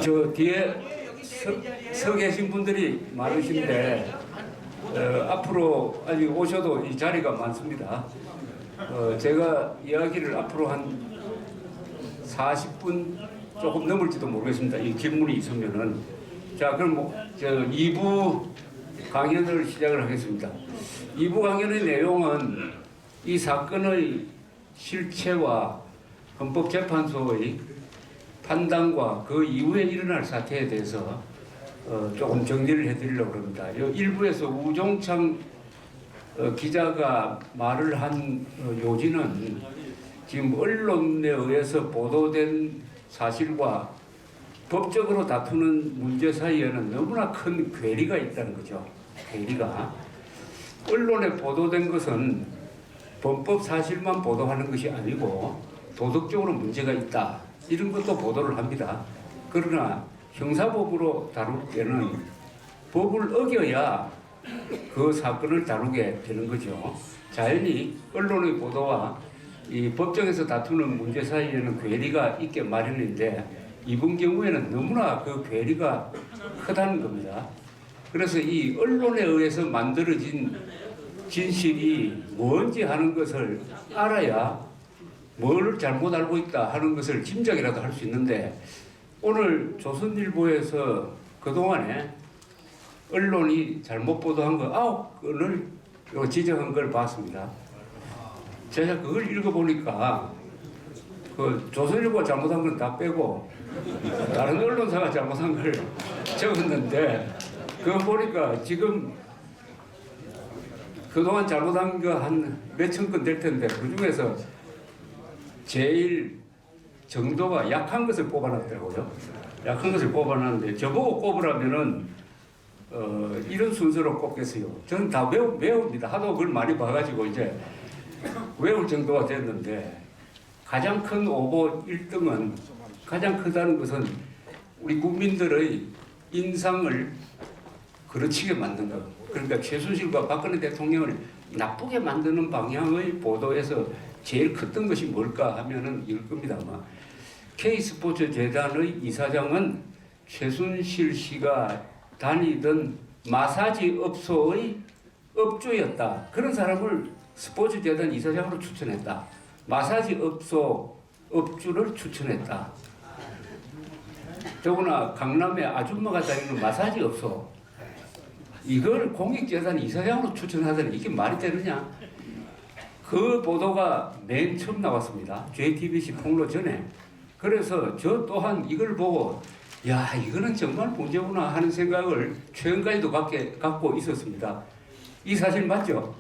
저 뒤에 서 계신 분들이 많으신데 앞으로 아직 오셔도 이 자리가 많습니다. 제가 이야기를 앞으로 한 40분 조금 넘을지도 모르겠습니다. 이 질문이 있으면은. 자, 그럼 저 2부 강연을 시작을 하겠습니다. 2부 강연의 내용은 이 사건의 실체와 헌법재판소의 판단과 그 이후에 일어날 사태에 대해서 조금 정리를 해드리려고 합니다. 1부에서 우종창 기자가 말을 한 요지는 지금 언론에 의해서 보도된 사실과 법적으로 다투는 문제 사이에는 너무나 큰 괴리가 있다는 거죠. 괴리가. 언론에 보도된 것은 범법 사실만 보도하는 것이 아니고 도덕적으로 문제가 있다, 이런 것도 보도를 합니다. 그러나 형사법으로 다룰 때는 법을 어겨야 그 사건을 다루게 되는 거죠. 자연히 언론의 보도와 이 법정에서 다투는 문제 사이에는 괴리가 있게 마련인데, 이번 경우에는 너무나 그 괴리가 크다는 겁니다. 그래서 이 언론에 의해서 만들어진 진실이 뭔지 하는 것을 알아야 뭘 잘못 알고 있다 하는 것을 짐작이라도 할 수 있는데, 오늘 조선일보에서 그동안에 언론이 잘못 보도한 거 9건을 지적한 걸 봤습니다. 제가 그걸 읽어보니까 그 조선일보가 잘못한 건 다 빼고 다른 언론사가 잘못한 걸 적었는데, 그거 보니까 지금 그동안 잘못한 거 한 몇천 건 될 텐데 그 중에서 제일 정도가 약한 것을 뽑아놨더라고요. 약한 것을 뽑아놨는데 저보고 꼽으라면은 이런 순서로 꼽겠어요. 저는 다 외웁니다. 하도 그걸 많이 봐가지고 이제 외울 정도가 됐는데, 가장 큰 오보 1등은, 가장 크다는 것은 우리 국민들의 인상을 그르치게 만든 것. 그러니까 최순실과 박근혜 대통령을 나쁘게 만드는 방향의 보도에서 제일 컸던 것이 뭘까 하면은 이럴 겁니다. 아마 K스포츠 재단의 이사장은 최순실 씨가 다니던 마사지 업소의 업주였다. 그런 사람을 스포츠 재단 이사장으로 추천했다. 마사지 업소 업주를 추천했다. 더구나 강남에 아줌마가 다니는 마사지 업소, 이걸 공익재단 이사장으로 추천하더니 이게 말이 되느냐? 그 보도가 맨 처음 나왔습니다. JTBC 폭로 전에. 그래서 저 또한 이걸 보고 야, 이거는 정말 문제구나 하는 생각을 최근까지도 갖고 있었습니다. 이 사실 맞죠?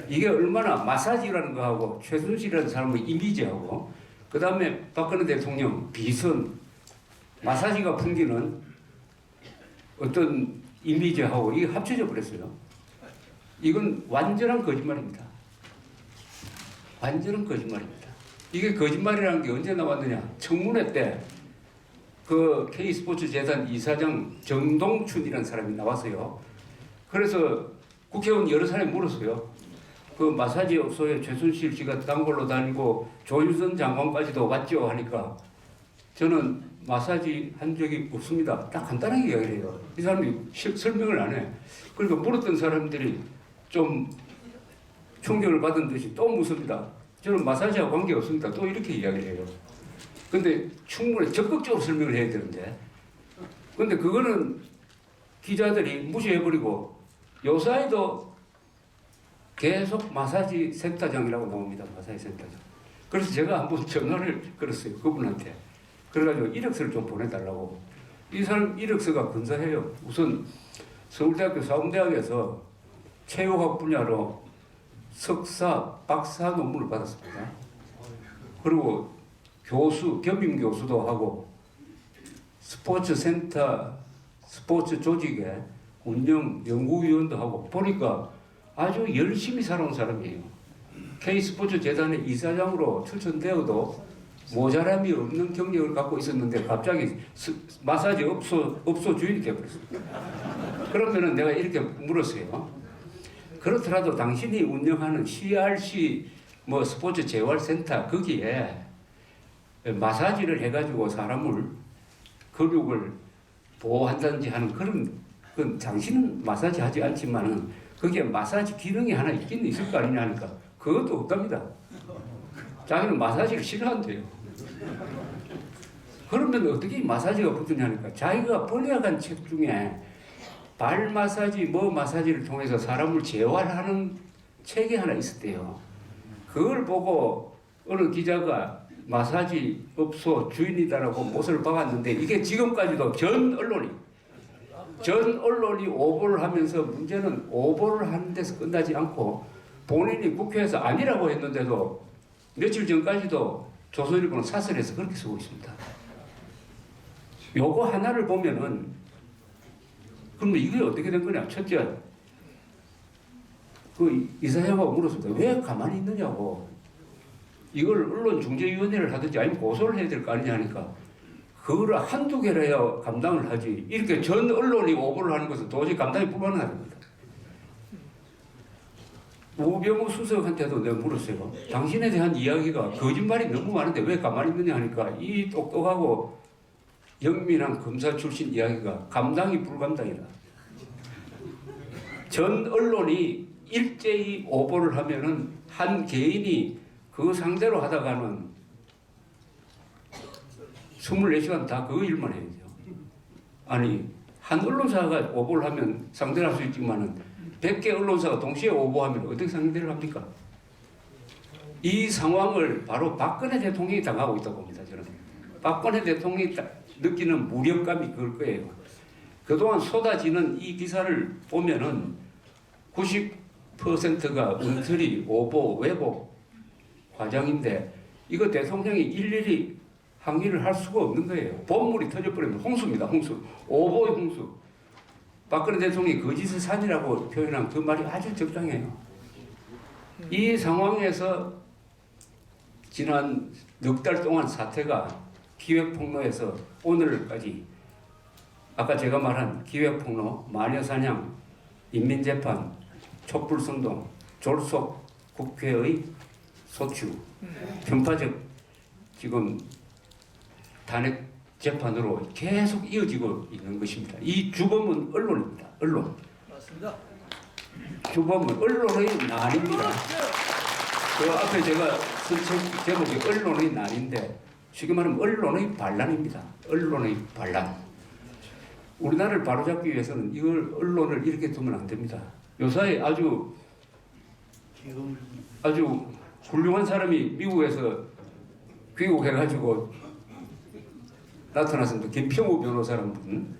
이게 얼마나 마사지라는 거하고 최순실이라는 사람의 이미지하고 그 다음에 박근혜 대통령 비선 마사지가 풍기는 어떤 이미지하고 이게 합쳐져 버렸어요. 이건 완전한 거짓말입니다. 완전한 거짓말입니다. 이게 거짓말이라는 게 언제 나왔느냐? 청문회 때 그 K스포츠 재단 이사장 정동춘이라는 사람이 나왔어요. 그래서 국회의원 여러 사람이 물었어요. 그 마사지 업소에 최순실 씨가 단골로 다니고 조윤선 장관까지도 왔죠 하니까 저는 마사지 한 적이 없습니다. 딱 간단하게 이야기를 해요. 이 사람이 설명을 안 해. 그러니까 물었던 사람들이 좀 충격을 받은 듯이 또 묻습니다. 저는 마사지와 관계없습니다. 또 이렇게 이야기를 해요. 근데 충분히 적극적으로 설명을 해야 되는데, 근데 그거는 기자들이 무시해버리고 요사이도 계속 마사지 센터장이라고 나옵니다. 마사지 센터장. 그래서 제가 한번 전화를 걸었어요. 그분한테. 그래가지고 이력서를 좀 보내달라고. 이 사람 이력서가 근사해요. 우선 서울대학교 사범대학에서 체육학 분야로 석사, 박사 논문을 받았습니다. 그리고 교수, 겸임 교수도 하고 스포츠 센터, 스포츠 조직의 운영 연구위원도 하고, 보니까 아주 열심히 살아온 사람이에요. K스포츠 재단의 이사장으로 추천되어도 모자람이 없는 경력을 갖고 있었는데 갑자기 마사지 업소 주인이 되어버렸습니다. 그러면은 내가 이렇게 물었어요. 그렇더라도 당신이 운영하는 CRC 뭐 스포츠 재활센터 거기에 마사지를 해가지고 사람을 근육을 보호한다든지 하는 그건 당신은 마사지 하지 않지만은 거기에 마사지 기능이 하나 있긴 있을 거 아니냐 하니까 그것도 없답니다. 자기는 마사지를 싫어한대요. 그러면 어떻게 마사지가 붙느냐니까 자기가 번역한 책 중에 발 마사지 뭐 마사지를 통해서 사람을 재활하는 책이 하나 있었대요. 그걸 보고 어느 기자가 마사지 업소 주인이다라고 못을 박았는데 이게 지금까지도 전 언론이 오보를 하면서 문제는 오보를 하는 데서 끝나지 않고 본인이 국회에서 아니라고 했는데도 며칠 전까지도 조선일보는 사설에서 그렇게 쓰고 있습니다. 요거 하나를 보면은 그러면 이게 어떻게 된 거냐? 첫째, 그 이사회가 물었습니다. 왜 가만히 있느냐고. 이걸 언론중재위원회를 하든지 아니면 고소를 해야 될 거 아니냐 하니까 그거를 한두 개를 해야 감당을 하지. 이렇게 전 언론이 오보를 하는 것은 도저히 감당이 불가능합니다. 우병우 수석한테도 내가 물었어요. 당신에 대한 이야기가 거짓말이 너무 많은데 왜 가만히 있느냐 하니까 이 똑똑하고 영민한 검사 출신 이야기가 감당이 불감당이다. 전 언론이 일제히 오보를 하면은 한 개인이 그 상대로 하다가는 24시간 다 그 일만 해야 돼요. 아니 한 언론사가 오보를 하면 상대를 할 수 있지만은 100개 언론사가 동시에 오보하면 어떻게 상대를 합니까? 이 상황을 바로 박근혜 대통령이 당하고 있다고 봅니다. 저는 박근혜 대통령이 느끼는 무력감이 그럴 거예요. 그동안 쏟아지는 이 기사를 보면은 90%가 움츠리, 오보, 왜곡 과정인데 이거 대통령이 일일이 항의를 할 수가 없는 거예요. 본물이 터져버리면 홍수입니다. 홍수. 오보의 홍수. 박근혜 대통령이 거짓의 산이라고 표현한 그 말이 아주 적당해요. 이 상황에서 지난 넉 달 동안 사태가 기획폭로에서 오늘까지 아까 제가 말한 기획폭로, 마녀사냥, 인민재판, 촛불선동, 졸속 국회의 소추, 편파적 지금 탄핵 재판으로 계속 이어지고 있는 것입니다. 이 주범은 언론입니다. 언론. 맞습니다. 주범은 언론의 난입니다. 그 앞에 제가 쓴 책 제목이 언론의 난인데 쉽게 말하면 언론의 반란입니다. 언론의 반란. 우리나라를 바로잡기 위해서는 이걸 언론을 이렇게 두면 안 됩니다. 요사이 아주 훌륭한 사람이 미국에서 귀국해가지고 나타났습니다. 김평우 변호사라는 분.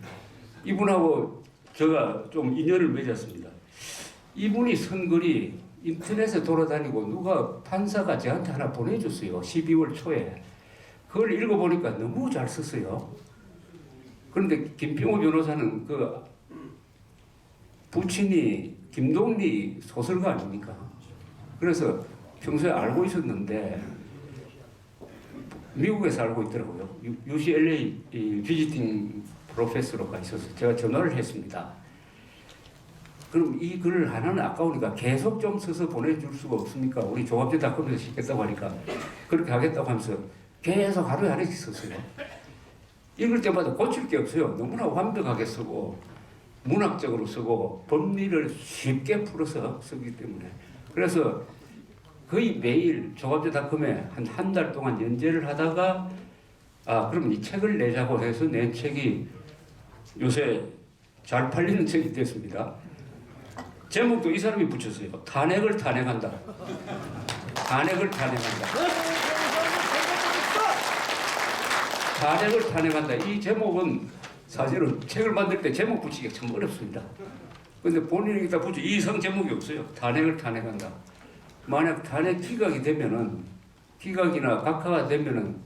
이분하고 제가 좀 인연을 맺었습니다. 이분이 쓴 글이 인터넷에 돌아다니고 누가 판사가 저한테 하나 보내줬어요. 12월 초에. 그걸 읽어보니까 너무 잘 썼어요. 그런데 김평우 변호사는 그 부친이 김동리 소설가 아닙니까? 그래서 평소에 알고 있었는데 미국에 살고 있더라고요. UCLA 비지팅 프로페서로가 있어서 제가 전화를 했습니다. 그럼 이 글을 하나는 아까우니까 계속 좀 써서 보내줄 수가 없습니까? 우리 종합제닷컴에서 시켰다고 하니까 그렇게 하겠다고 하면서 계속 하루에 하나씩 썼어요. 읽을 때마다 고칠 게 없어요. 너무나 완벽하게 쓰고 문학적으로 쓰고 법리를 쉽게 풀어서 쓰기 때문에 그래서 거의 매일 종합제닷컴에 한 달 동안 연재를 하다가 그럼 이 책을 내자고 해서 낸 책이 요새 잘 팔리는 책이 됐습니다. 제목도 이 사람이 붙였어요. 탄핵을 탄핵한다. 탄핵을 탄핵한다. 탄핵을 탄핵한다. 이 제목은 사실은 책을 만들 때 제목 붙이기가 참 어렵습니다. 근데 본인이 다 붙여 이성 제목이 없어요. 탄핵을 탄핵한다. 만약 탄핵 기각이 되면은 기각이나 각하가 되면은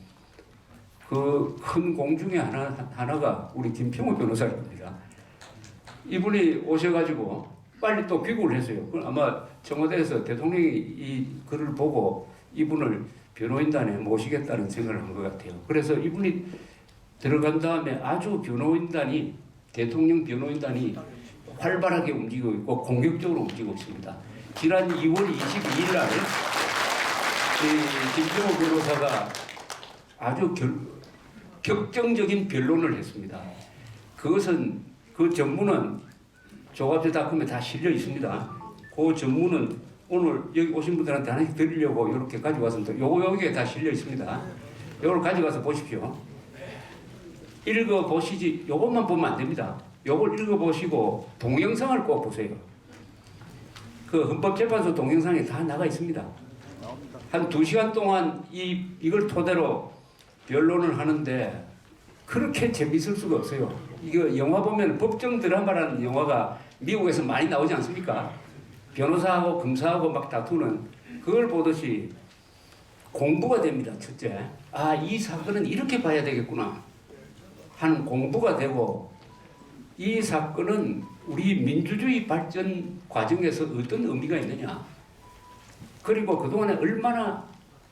그 큰 공중에 하나가 우리 김평우 변호사입니다. 이분이 오셔가지고 빨리 또 귀국을 했어요. 아마 청와대에서 대통령이 이 글을 보고 이분을 변호인단에 모시겠다는 생각을 한 것 같아요. 그래서 이분이 들어간 다음에 아주 대통령 변호인단이 활발하게 움직이고 있고 공격적으로 움직이고 있습니다. 지난 2월 22일 날 김평우 변호사가 아주 격정적인 변론을 했습니다. 그것은 그 전문은 조갑제닷컴에 다 실려 있습니다. 그 전문은 오늘 여기 오신 분들한테 하나씩 드리려고 이렇게 가지고 왔습니다. 여기에 다 실려 있습니다. 이걸 가져가서 보십시오. 읽어보시지, 요것만 보면 안 됩니다. 요걸 읽어보시고 동영상을 꼭 보세요. 그 헌법재판소 동영상에 다 나가 있습니다. 한 2시간 동안 이걸 토대로 변론을 하는데 그렇게 재밌을 수가 없어요. 이거 영화 보면 법정 드라마라는 영화가 미국에서 많이 나오지 않습니까? 변호사하고 검사하고 막 다투는 그걸 보듯이 공부가 됩니다. 첫째, 아, 이 사건은 이렇게 봐야 되겠구나 하는 공부가 되고, 이 사건은 우리 민주주의 발전 과정에서 어떤 의미가 있느냐, 그리고 그동안에 얼마나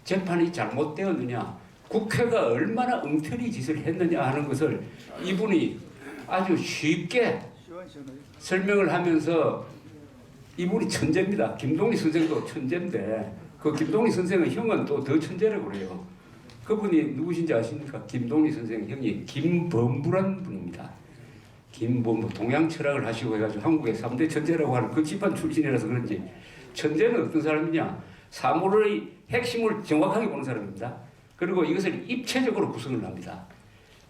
재판이 잘못되었느냐, 국회가 얼마나 엉터리 짓을 했느냐 하는 것을 이분이 아주 쉽게 설명을 하면서, 이분이 천재입니다. 김동리 선생도 천재인데 그 김동리 선생의 형은 또 더 천재라고 그래요. 그분이 누구신지 아십니까? 김동리 선생 형이 김범부라는 분입니다. 김범부, 동양 철학을 하시고 해가지고 한국의 3대 천재라고 하는 그 집안 출신이라서 그런지, 천재는 어떤 사람이냐? 사물의 핵심을 정확하게 보는 사람입니다. 그리고 이것을 입체적으로 구성을 합니다.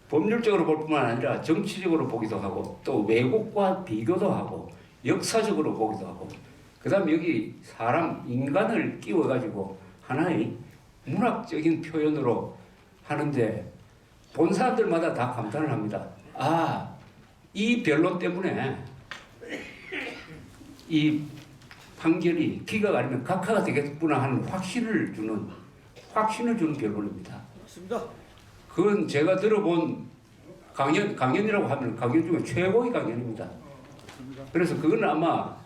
법률적으로 볼 뿐만 아니라 정치적으로 보기도 하고, 또 외국과 비교도 하고, 역사적으로 보기도 하고, 그 다음에 여기 사람, 인간을 끼워가지고 하나의 문학적인 표현으로 하는데 본 사람들마다 다 감탄을 합니다. 아, 이 변론 때문에 이 판결이 기각 아니면 각하가 되겠구나 하는 확신을 주는 변론입니다. 맞습니다. 그건 제가 들어본 강연이라고 하면 강연 중에 최고의 강연입니다. 그래서 그건 아마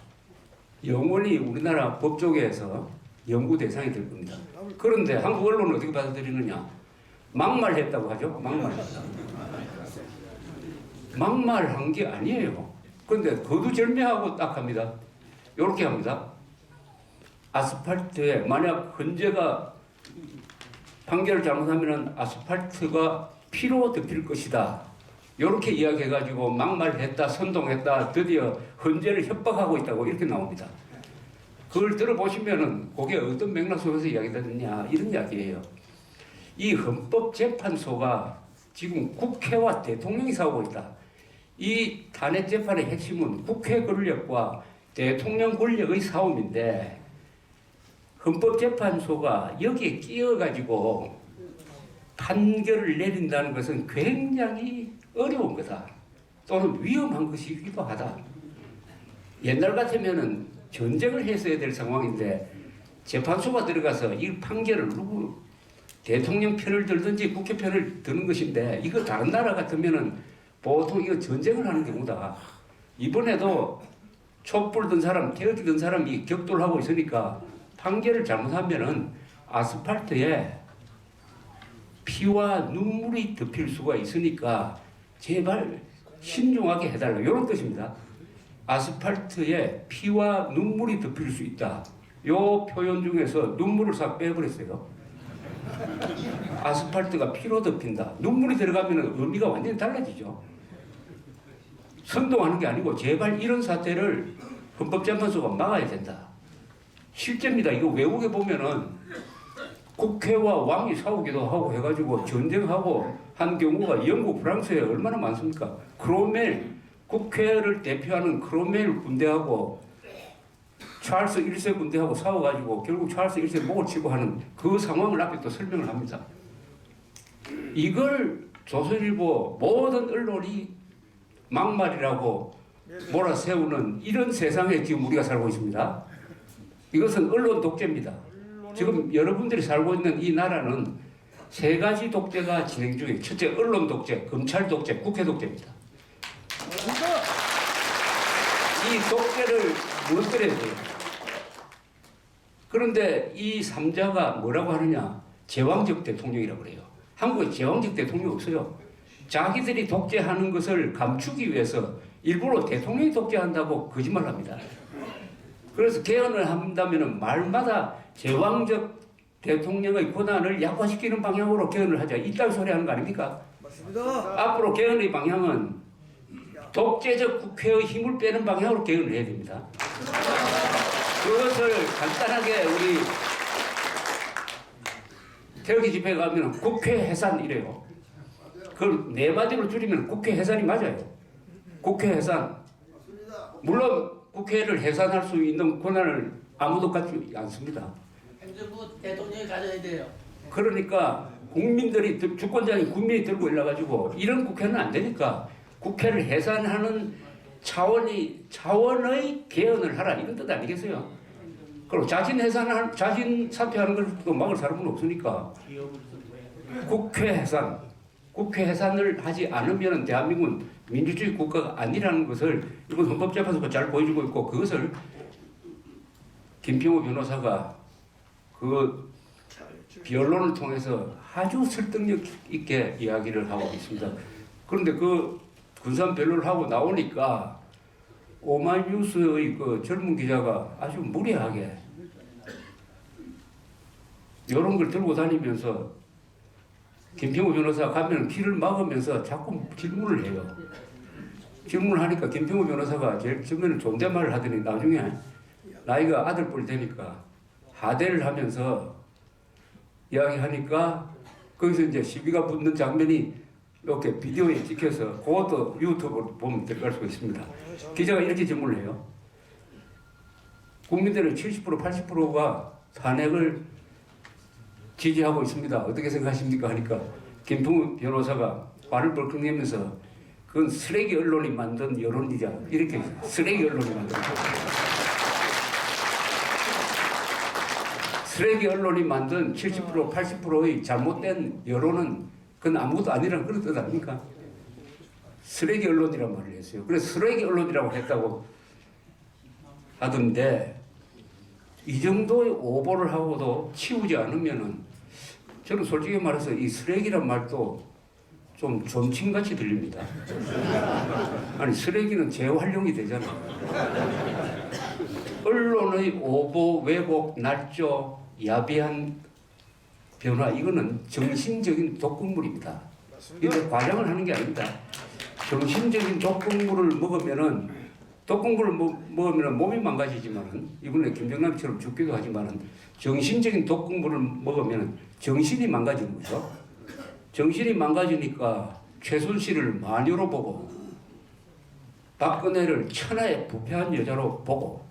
영원히 우리나라 법조계에서 연구 대상이 될 겁니다. 그런데 한국 언론은 어떻게 받아들이느냐? 막말했다고 하죠. 막말한 게 아니에요. 그런데 거두절미하고 딱 합니다. 이렇게 합니다. 아스팔트에 만약 헌재가 판결을 잘못하면 아스팔트가 피로 덮일 것이다, 이렇게 이야기해가지고 막말했다, 선동했다, 드디어 헌재를 협박하고 있다고 이렇게 나옵니다. 그걸 들어보시면은 그게 어떤 맥락 속에서 이야기되느냐, 이런 이야기예요. 이 헌법재판소가 지금 국회와 대통령이 싸우고 있다. 이 탄핵 재판의 핵심은 국회 권력과 대통령 권력의 싸움인데, 헌법재판소가 여기에 끼어가지고 판결을 내린다는 것은 굉장히 어려운 거다, 또는 위험한 것이기도 하다. 옛날 같으면은 전쟁을 했어야 될 상황인데 재판소가 들어가서 이 판결을 누구 대통령 편을 들든지 국회 편을 드는 것인데, 이거 다른 나라 같으면은 보통 이거 전쟁을 하는 경우다. 이번에도 촛불 든 사람, 태극기 든 사람이 격돌하고 있으니까 판결을 잘못하면은 아스팔트에 피와 눈물이 덮일 수가 있으니까 제발 신중하게 해달라, 이런 뜻입니다. 아스팔트에 피와 눈물이 덮일 수 있다. 요 표현 중에서 눈물을 싹 빼버렸어요. 아스팔트가 피로 덮인다. 눈물이 들어가면 의미가 완전히 달라지죠. 선동하는 게 아니고 제발 이런 사태를 헌법재판소가 막아야 된다. 실제입니다. 이거 외국에 보면은 국회와 왕이 싸우기도 하고 해가지고 전쟁하고 한 경우가 영국, 프랑스에 얼마나 많습니까? 크롬웰, 국회를 대표하는 크롬웰 군대하고 찰스 1세 군대하고 싸워가지고 결국 찰스 1세 목을 치고 하는 그 상황을 앞에 또 설명을 합니다. 이걸 조선일보 모든 언론이 막말이라고 몰아세우는 이런 세상에 지금 우리가 살고 있습니다. 이것은 언론 독재입니다. 지금 여러분들이 살고 있는 이 나라는 3가지 독재가 진행 중에, 첫째 언론 독재, 검찰 독재, 국회 독재입니다. 이 독재를 무너뜨려야 돼요. 그런데 이 3자가 뭐라고 하느냐? 제왕적 대통령이라고 그래요. 한국에 제왕적 대통령이 없어요. 자기들이 독재하는 것을 감추기 위해서 일부러 대통령이 독재한다고 거짓말합니다. 그래서 개헌을 한다면 말마다 제왕적 대통령의 권한을 약화시키는 방향으로 개헌을 하자, 이딴 소리 하는 거 아닙니까? 앞으로 개헌의 방향은 독재적 국회의 힘을 빼는 방향으로 개헌을 해야 됩니다. 그것을 간단하게 우리 태극기 집회 가면 국회 해산 이래요. 그걸 네 마디로 줄이면 국회 해산이 맞아요. 국회 해산. 물론 국회를 해산할 수 있는 권한을 아무도 갖지 않습니다. 행정부 대통령이 가져야 돼요. 그러니까 국민들이 주권자인 국민이 들고 일러가지고 이런 국회는 안 되니까 국회를 해산하는 차원의 개헌을 하라 이런 뜻 아니겠어요? 그리고 자진 사퇴하는 걸 또 막을 사람은 없으니까 국회 해산을 하지 않으면 대한민국은 민주주의 국가가 아니라는 것을 이번 헌법재판소가 잘 보여주고 있고 그것을 김평호 변호사가 그 변론을 통해서 아주 설득력 있게 이야기를 하고 있습니다. 그런데 그 근사한 변론을 하고 나오니까 오마이뉴스의 그 젊은 기자가 아주 무례하게 이런 걸 들고 다니면서 김평호 변호사 가면 길을 막으면서 자꾸 질문을 해요. 질문을 하니까 김평호 변호사가 제일 처음에는 존댓말을 하더니 나중에 나이가 아들뻘 되니까 하대를 하면서 이야기하니까 거기서 이제 시비가 붙는 장면이 이렇게 비디오에 찍혀서 그것도 유튜브로 보면 들어갈 수가 있습니다. 기자가 이렇게 질문을 해요. 국민들의 70% 80%가 탄핵을 지지하고 있습니다. 어떻게 생각하십니까? 하니까 김풍 변호사가 화를 벌컥 내면서 그건 쓰레기 언론이 만든 여론이자 이렇게 쓰레기 언론이 만든 쓰레기 언론이 만든 70% 80%의 잘못된 여론은 그건 아무것도 아니라는 그런 뜻 아닙니까? 쓰레기 언론이란 말을 했어요. 그래서 쓰레기 언론이라고 했다고 하던데 이 정도의 오보를 하고도 치우지 않으면은 저는 솔직히 말해서 이 쓰레기란 말도 좀 존칭같이 들립니다. 아니 쓰레기는 재활용이 되잖아. 언론의 오보, 왜곡, 날조, 야비한 변화 이거는 정신적인 독극물입니다. 이거 과장을 하는 게 아닙니다. 정신적인 독극물을 먹으면은 몸이 망가지지만은 이번에 김정남처럼 죽기도 하지만은 정신적인 독극물을 먹으면은 정신이 망가지는 거죠. 정신이 망가지니까 최순실을 마녀로 보고 박근혜를 천하의 부패한 여자로 보고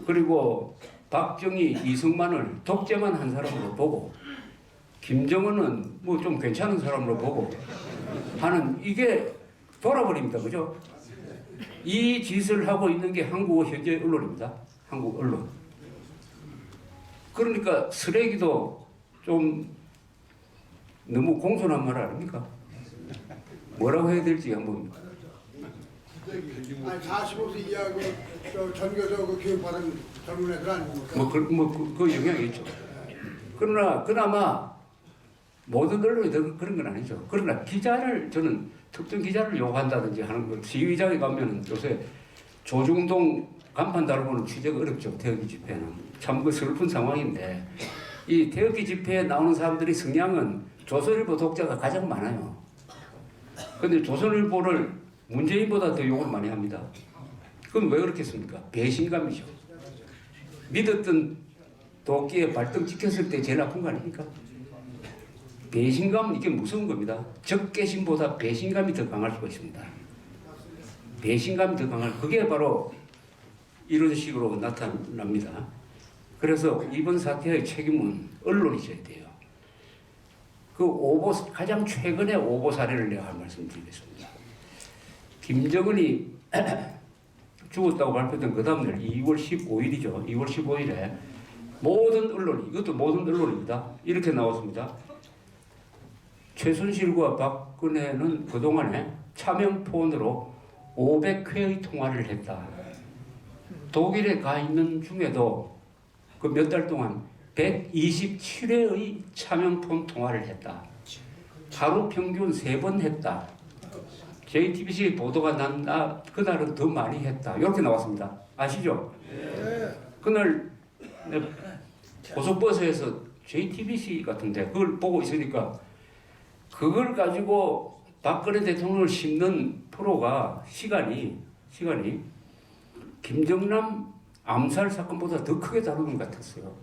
그리고 박정희, 이승만을 독재만 한 사람으로 보고 김정은은 뭐 좀 괜찮은 사람으로 보고 하는 이게 돌아버립니다. 그죠? 이 짓을 하고 있는 게 한국 현재 언론입니다. 한국 언론. 그러니까 쓰레기도 좀 너무 공손한 말 아닙니까? 뭐라고 해야 될지 한번. 아니 45세 이하고 전교조 교육받은 젊은 애들 아닙니까? 그 영향이 있죠. 그러나 그나마 모든 언론이 그런 건 아니죠. 그러나 기자를 저는 특정 기자를 요구한다든지 하는 것 시위장에 가면은 요새 조중동 간판 달고는 취재가 어렵죠. 태극기 집회는 참 그 슬픈 상황인데 이 태극기 집회에 나오는 사람들이 성향은 조선일보 독자가 가장 많아요. 그런데 조선일보를 문재인보다 더 욕을 많이 합니다. 그건 왜 그렇겠습니까? 배신감이죠. 믿었던 도끼에 발등 찍혔을 때 제일 아픈 거 아닙니까? 배신감 이게 무서운 겁니다. 적개심보다 배신감이 더 강할 수가 있습니다. 배신감이 더 강할 그게 바로 이런 식으로 나타납니다. 그래서 이번 사태의 책임은 언론이 져야 돼요. 그 오보 가장 최근의 오보 사례를 내가 말씀드리겠습니다. 김정은이 죽었다고 발표된 그 다음날 2월 15일이죠. 2월 15일에 모든 언론이 이것도 모든 언론입니다. 이렇게 나왔습니다. 최순실과 박근혜는 그동안에 차명폰으로 500회의 통화를 했다. 독일에 가 있는 중에도 그 몇 달 동안 127회의 차명폰 통화를 했다. 하루 평균 3번 했다. JTBC 보도가 난 그날은 더 많이 했다. 이렇게 나왔습니다. 아시죠? 네. 그날 네, 고속버스에서 JTBC 같은데 그걸 보고 있으니까 그걸 가지고 박근혜 대통령을 씹는 프로가 시간이 김정남 암살 사건보다 더 크게 다루는 것 같았어요.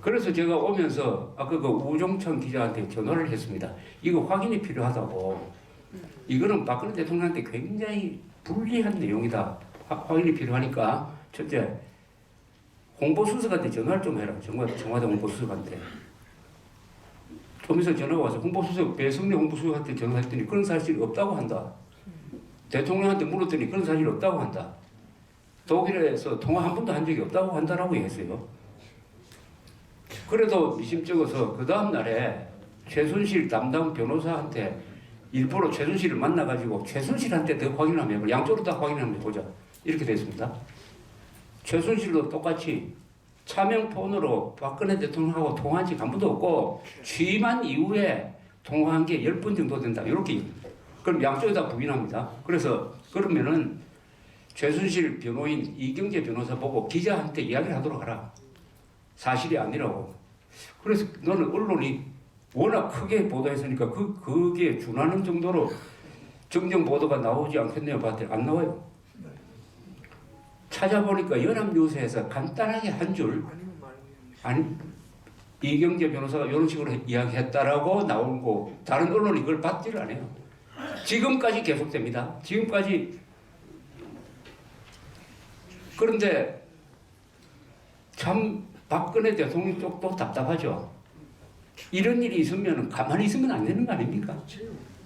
그래서 제가 오면서 아까 그 우종찬 기자한테 전화를 했습니다. 이거 확인이 필요하다고. 이거는 박근혜 대통령한테 굉장히 불리한 내용이다. 확인이 필요하니까 첫째 홍보수석한테 전화를 좀 해라. 청와대 홍보수석한테. 좀 있어 전화가 와서 홍보수석 배성래 홍보수석한테 전화했더니 그런 사실이 없다고 한다. 대통령한테 물었더니 그런 사실이 없다고 한다. 독일에서 통화 한 번도 한 적이 없다고 한다라고 했어요. 그래도 미심쩍어서 그 다음 날에 최순실 담당 변호사한테 일부러 최순실을 만나가지고 최순실한테 더 확인을 한번 해보자. 양쪽으로 다 확인을 한번 해보자. 이렇게 됐습니다. 최순실도 똑같이 차명폰으로 박근혜 대통령하고 통화한 적 한 번도 없고 취임한 이후에 통화한 게 10번 정도 된다. 이렇게. 그럼 양쪽에 다 부인합니다. 그래서 그러면은 최순실 변호인 이경재 변호사 보고 기자한테 이야기를 하도록 하라. 사실이 아니라고. 그래서 너는 언론이 워낙 크게 보도했으니까 그게 준하는 정도로 정정 보도가 나오지 않겠네요. 봤더니 안 나와요. 찾아보니까 연합뉴스에서 간단하게 한 줄, 아니 이경재 변호사가 이런 식으로 이야기했다라고 나오고 다른 언론이 그걸 받지를 않아요. 지금까지 계속됩니다. 지금까지. 그런데 참 박근혜 대통령 쪽도 답답하죠. 이런 일이 있으면 가만히 있으면 안 되는 거 아닙니까?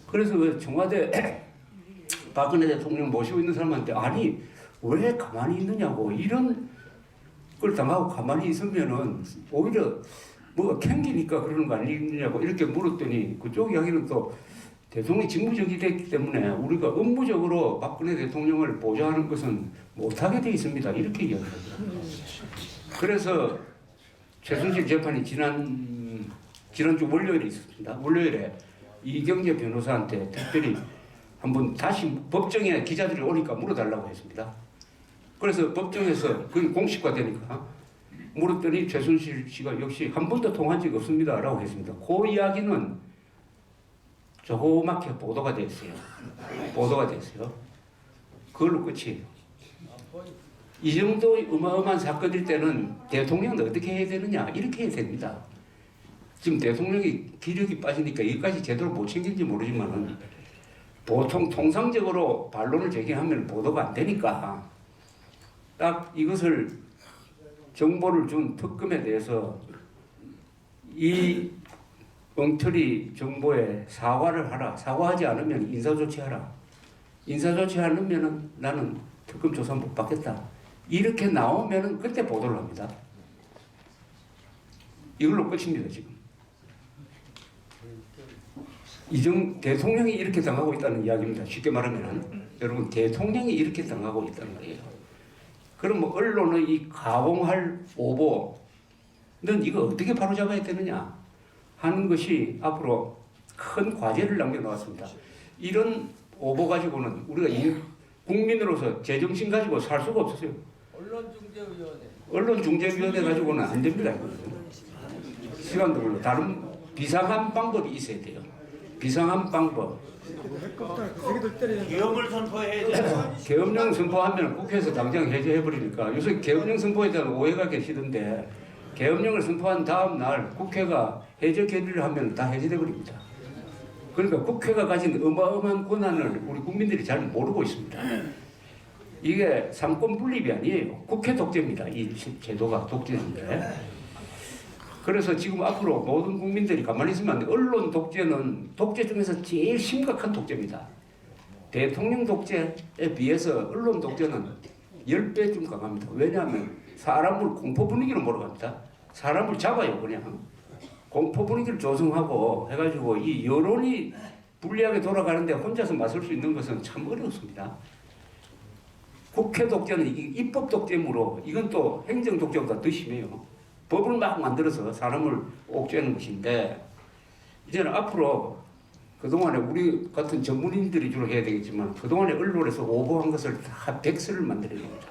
그래서 그 청와대 박근혜 대통령 모시고 있는 사람한테 아니 왜 가만히 있느냐고 이런 걸 당하고 가만히 있으면은 오히려 뭐가 캥기니까 그러는 거 아니냐고 이렇게 물었더니 그쪽 이야기는 또 대통령이 직무적이 됐기 때문에 우리가 업무적으로 박근혜 대통령을 보좌하는 것은 못하게 돼 있습니다. 이렇게 이야기하더라고요. 그래서 최순실 재판이 지난주 월요일에 있었습니다. 월요일에 이경재 변호사한테 특별히 한번 다시 법정에 기자들이 오니까 물어달라고 했습니다. 그래서 법정에서 그게 공식화되니까 물었더니 최순실 씨가 역시 한 번도 통화한 적이 없습니다. 라고 했습니다. 그 이야기는 조그맣게 보도가 됐어요. 보도가 됐어요. 그걸로 끝이에요. 이 정도 어마어마한 사건일 때는 대통령은 어떻게 해야 되느냐 이렇게 해야 됩니다. 지금 대통령이 기력이 빠지니까 여기까지 제대로 못 챙긴지 모르지만 보통 통상적으로 반론을 제기하면 보도가 안 되니까 딱 이것을 정보를 준 특검에 대해서 이 엉터리 정보에 사과를 하라. 사과하지 않으면 인사조치하라. 인사조치 않으면 나는 특검 조사 못 받겠다. 이렇게 나오면 그때 보도를 합니다. 이걸로 끝입니다. 지금. 대통령이 이렇게 당하고 있다는 이야기입니다. 쉽게 말하면 여러분 대통령이 이렇게 당하고 있다는 거예요. 그럼 뭐 언론의 이 가공할 오보는 이거 어떻게 바로잡아야 되느냐 하는 것이 앞으로 큰 과제를 남겨놓았습니다. 이런 오보 가지고는 우리가 국민으로서 제정신 가지고 살 수가 없었어요. 언론중재위원회 가지고는 안 됩니다. 시간도 걸려. 다른 비상한 방법이 있어야 돼요. 비상한 방법. 계엄을 선포해야 돼요. 계엄령 선포하면 국회에서 당장 해제해버리니까 요새 계엄령 선포에 대한 오해가 계시던데 계엄령을 선포한 다음 날 국회가 해제 결의를 하면 다 해제돼버립니다. 그러니까 국회가 가진 어마어마한 권한을 우리 국민들이 잘 모르고 있습니다. 이게 삼권 분립이 아니에요. 국회 독재입니다. 이 제도가 독재인데. 그래서 지금 앞으로 모든 국민들이 가만히 있으면 안 돼. 언론 독재는 독재 중에서 제일 심각한 독재입니다. 대통령 독재에 비해서 언론 독재는 10배쯤 강합니다. 왜냐하면 사람을 공포 분위기로 몰아갑니다. 사람을 잡아요, 그냥. 공포 분위기를 조성하고 해가지고 이 여론이 불리하게 돌아가는데 혼자서 맞설 수 있는 것은 참 어렵습니다. 국회 독재는 입법 독재므로 이건 또 행정 독재보다 더 심해요. 법을 막 만들어서 사람을 옥죄는 것인데 이제는 앞으로 그동안에 우리 같은 전문인들이 주로 해야 되겠지만 그동안에 언론에서 오보한 것을 다 백서를 만들어야 됩니다.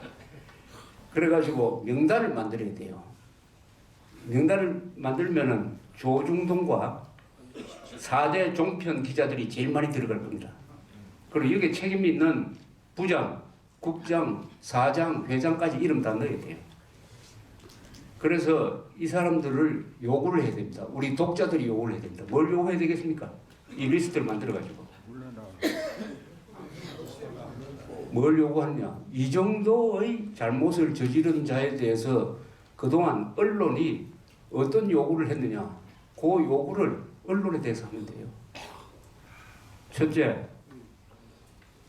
그래가지고 명단을 만들어야 돼요. 명단을 만들면은 조중동과 4대 종편 기자들이 제일 많이 들어갈 겁니다. 그리고 여기에 책임 있는 부장, 국장, 사장, 회장까지 이름 다 넣어야 돼요. 그래서 이 사람들을 요구를 해야 됩니다. 우리 독자들이 요구를 해야 됩니다. 뭘 요구해야 되겠습니까? 이 리스트를 만들어가지고. 뭘 요구하느냐? 이 정도의 잘못을 저지른 자에 대해서 그동안 언론이 어떤 요구를 했느냐? 그 요구를 언론에 대해서 하면 돼요. 첫째,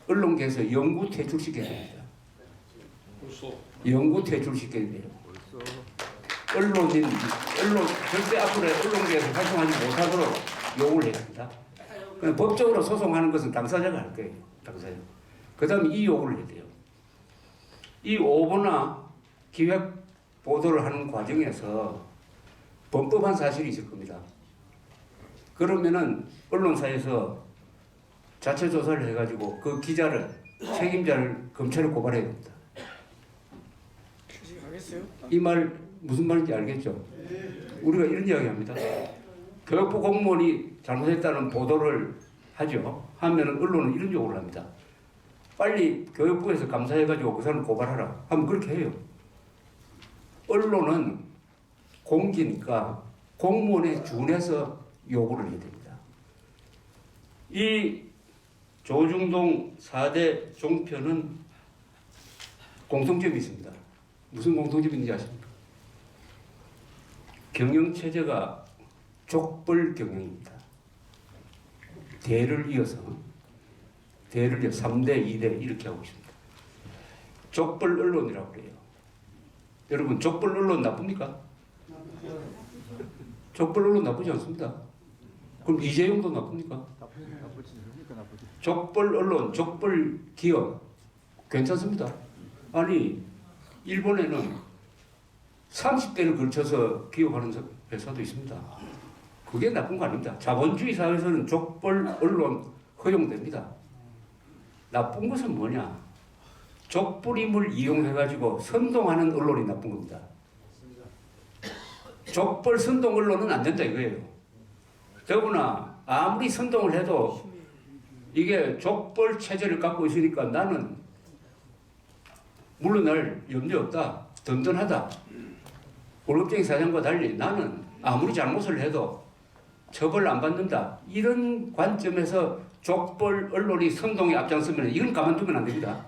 언론계에서 영구 퇴출시켜야 됩니다. 영구 퇴출시켜야 돼요. 언론 절대 앞으로 언론계에서 활동하지 못하도록 요구를 해야 합니다. 법적으로 소송하는 것은 당사자가 할 거예요. 당사자. 그 다음에 이 요구를 해야 돼요. 이 오보나 기획 보도를 하는 과정에서 범법한 사실이 있을 겁니다. 그러면은 언론사에서 자체 조사를 해가지고 그 기자를 책임자를 검찰에 고발해야 됩니다. 이 말 무슨 말인지 알겠죠? 우리가 이런 이야기합니다. 교육부 공무원이 잘못했다는 보도를 하죠. 하면은 언론은 이런 요구를 합니다. 빨리 교육부에서 감사해가지고 그 사람 고발하라. 하면 그렇게 해요. 언론은 공기니까 공무원에 준해서 요구를 해야 됩니다. 이 조중동 4대 종편은 공통점이 있습니다. 무슨 공통점이 있는지 아십니까? 경영체제가 족벌 경영입니다. 대를 이어서 3대, 2대 이렇게 하고 있습니다. 족벌 언론이라고 그래요. 여러분, 족벌 언론 나쁩니까? 족벌 언론 나쁘지 않습니다. 그럼 이재용도 나쁩니까? 족벌 언론, 족벌 기업 괜찮습니다. 아니, 일본에는 30대를 걸쳐서 기업하는 회사도 있습니다. 그게 나쁜 거 아닙니다. 자본주의 사회에서는 족벌 언론 허용됩니다. 나쁜 것은 뭐냐? 족벌임을 이용해가지고 선동하는 언론이 나쁜 겁니다. 족벌 선동 언론은 안 된다 이거예요. 더구나 아무리 선동을 해도 이게 족벌 체제를 갖고 있으니까 나는 물러날 염려 없다. 든든하다. 월급쟁이 사장과 달리 나는 아무리 잘못을 해도 처벌 안 받는다. 이런 관점에서 족벌 언론이 선동에 앞장서면 이건 가만두면 안 됩니다.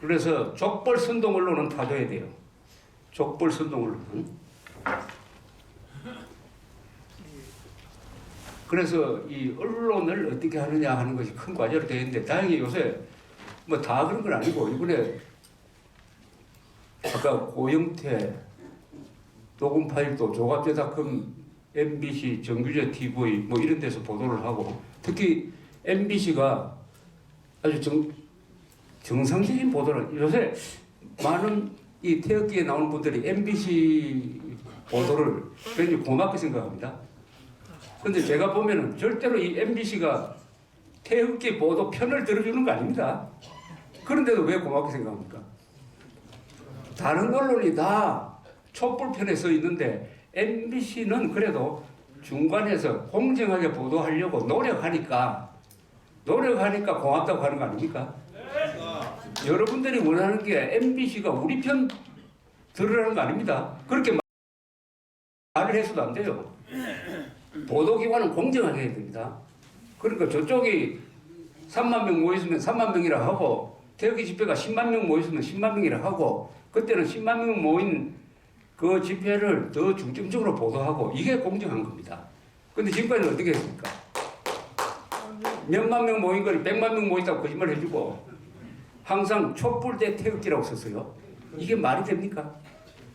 그래서 족벌 선동 언론은 타줘야 돼요. 족벌 선동 언론은. 그래서 이 언론을 어떻게 하느냐 하는 것이 큰 과제로 되어 있는데 다행히 요새 뭐 다 그런 건 아니고 이번에 아까 고영태 녹음 파일도 조갑제닷컴 MBC 정규제 TV 뭐 이런 데서 보도를 하고 특히 MBC가 아주 정상적인 보도를 요새 많은 이 태극기에 나오는 분들이 MBC 보도를 굉장히 고맙게 생각합니다. 근데 제가 보면은 절대로 이 MBC가 태극기 보도 편을 들어주는 거 아닙니다. 그런데도 왜 고맙게 생각합니까? 다른 언론이 다 촛불편에 서 있는데 MBC는 그래도 중간에서 공정하게 보도하려고 노력하니까 고맙다고 하는 거 아닙니까? 여러분들이 원하는 게 MBC가 우리 편 들으라는 거 아닙니다. 그렇게 말을 해서도 안 돼요. 보도기관은 공정하게 해야 됩니다. 그러니까 저쪽이 3만 명 모였으면 3만 명이라 하고 태극기 집회가 10만 명 모였으면 10만 명이라 하고 그때는 10만 명 모인 그 집회를 더 중점적으로 보도하고 이게 공정한 겁니다. 근데 지금까지 어떻게 했습니까? 몇만 명 모인 걸 100만 명 모인다고 거짓말 해주고 항상 촛불 대 태극기라고 썼어요. 이게 말이 됩니까?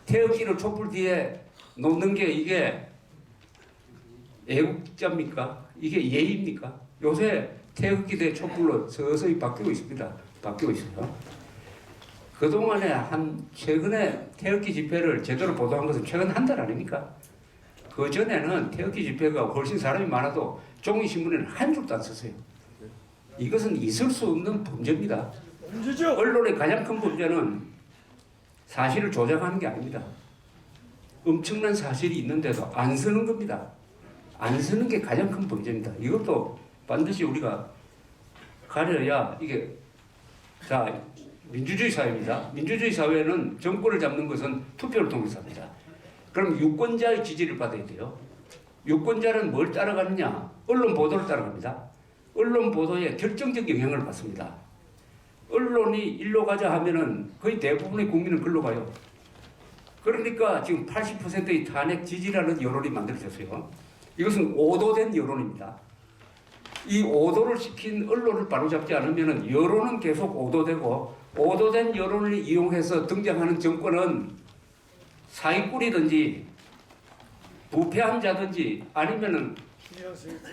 태극기를 촛불 뒤에 놓는 게 이게 애국자입니까? 이게 예의입니까? 요새 태극기 대 촛불로 서서히 바뀌고 있습니다. 바뀌고 있어요. 그동안에 최근에 태극기 집회를 제대로 보도한 것은 최근 한 달 아닙니까? 그 전에는 태극기 집회가 훨씬 사람이 많아도 종이신문에는 한 줄도 안 썼어요. 이것은 있을 수 없는 범죄입니다. 언론의 가장 큰 범죄는 사실을 조작하는 게 아닙니다. 엄청난 사실이 있는데도 안 쓰는 겁니다. 안 쓰는 게 가장 큰 범죄입니다. 이것도 반드시 우리가 가려야 이게 자 민주주의 사회입니다. 민주주의 사회는 정권을 잡는 것은 투표를 통해서 합니다. 그럼 유권자의 지지를 받아야 돼요. 유권자는 뭘 따라가느냐? 언론 보도를 따라갑니다. 언론 보도에 결정적 영향을 받습니다. 언론이 일로 가자 하면은 거의 대부분의 국민은 글로 가요. 그러니까 지금 80%의 탄핵 지지라는 여론이 만들어졌어요. 이것은 오도된 여론입니다. 이 오도를 시킨 언론을 바로잡지 않으면 여론은 계속 오도되고 오도된 여론을 이용해서 등장하는 정권은 사기꾼이든지 부패한 자든지 아니면은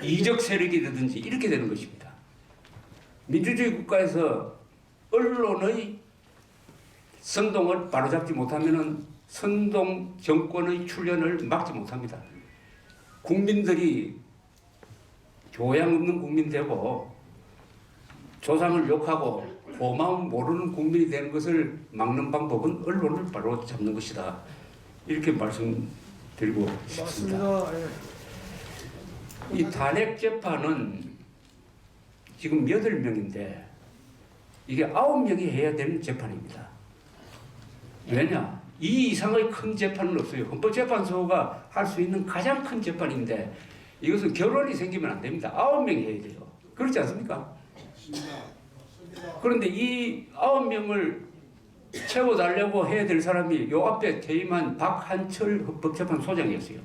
이적 세력이든지 이렇게 되는 것입니다. 민주주의 국가에서 언론의 선동을 바로잡지 못하면은 선동 정권의 출현을 막지 못합니다. 국민들이 교양 없는 국민 되고 조상을 욕하고 고마움 모르는 국민이 되는 것을 막는 방법은 언론을 바로 잡는 것이다. 이렇게 말씀드리고 싶습니다. 맞습니다. 예. 이 탄핵 재판은 지금 8명인데 이게 9명이 해야 되는 재판입니다. 왜냐? 이 이상의 큰 재판은 없어요. 헌법재판소가 할 수 있는 가장 큰 재판인데 이것은 결론이 생기면 안 됩니다. 9명이 해야 돼요. 그렇지 않습니까? 그런데 이 9명을 채워달라고 해야 될 사람이 요 앞에 퇴임한 박한철 헌법재판소장이었어요.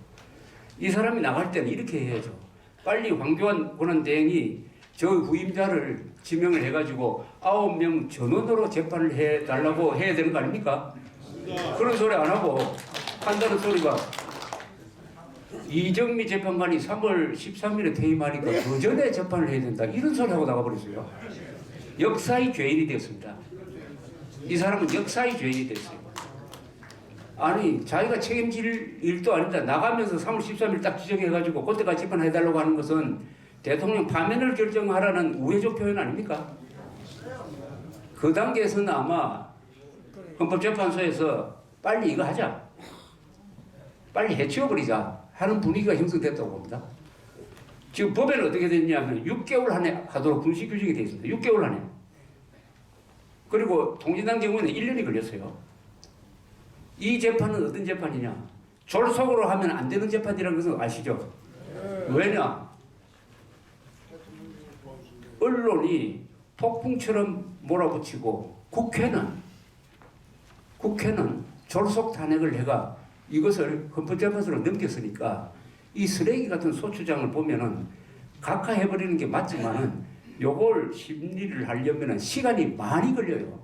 이 사람이 나갈 때는 이렇게 해야죠. 빨리 황교안 권한대행이 저 후임자를 지명을 해가지고 9명 전원으로 재판을 해달라고 해야 되는 거 아닙니까? 그런 소리 안 하고 한다는 소리가 이정미 재판관이 3월 13일에 퇴임하니까 그 전에 재판을 해야 된다 이런 소리 하고 나가버렸어요. 역사의 죄인이 되었습니다. 이 사람은 역사의 죄인이 됐어요. 아니 자기가 책임질 일도 아니다. 나가면서 3월 13일 딱 지정해가지고 그때까지 재판해달라고 하는 것은 대통령 파면을 결정하라는 우회적 표현 아닙니까? 그 단계에서는 아마 헌법재판소에서 빨리 이거 하자. 빨리 해치워버리자 하는 분위기가 형성됐다고 봅니다. 지금 법에는 어떻게 됐냐면 6개월 안에 하도록 군시 규정이 되어 있습니다. 6개월 안에. 그리고 통진당 경우에는 1년이 걸렸어요. 이 재판은 어떤 재판이냐? 졸속으로 하면 안 되는 재판이라는 것은 아시죠? 왜냐? 언론이 폭풍처럼 몰아붙이고 국회는 졸속 탄핵을 해가 이것을 헌법재판소로 넘겼으니까 이 쓰레기 같은 소추장을 보면은 각하해버리는 게 맞지만은 요걸 심리를 하려면은 시간이 많이 걸려요.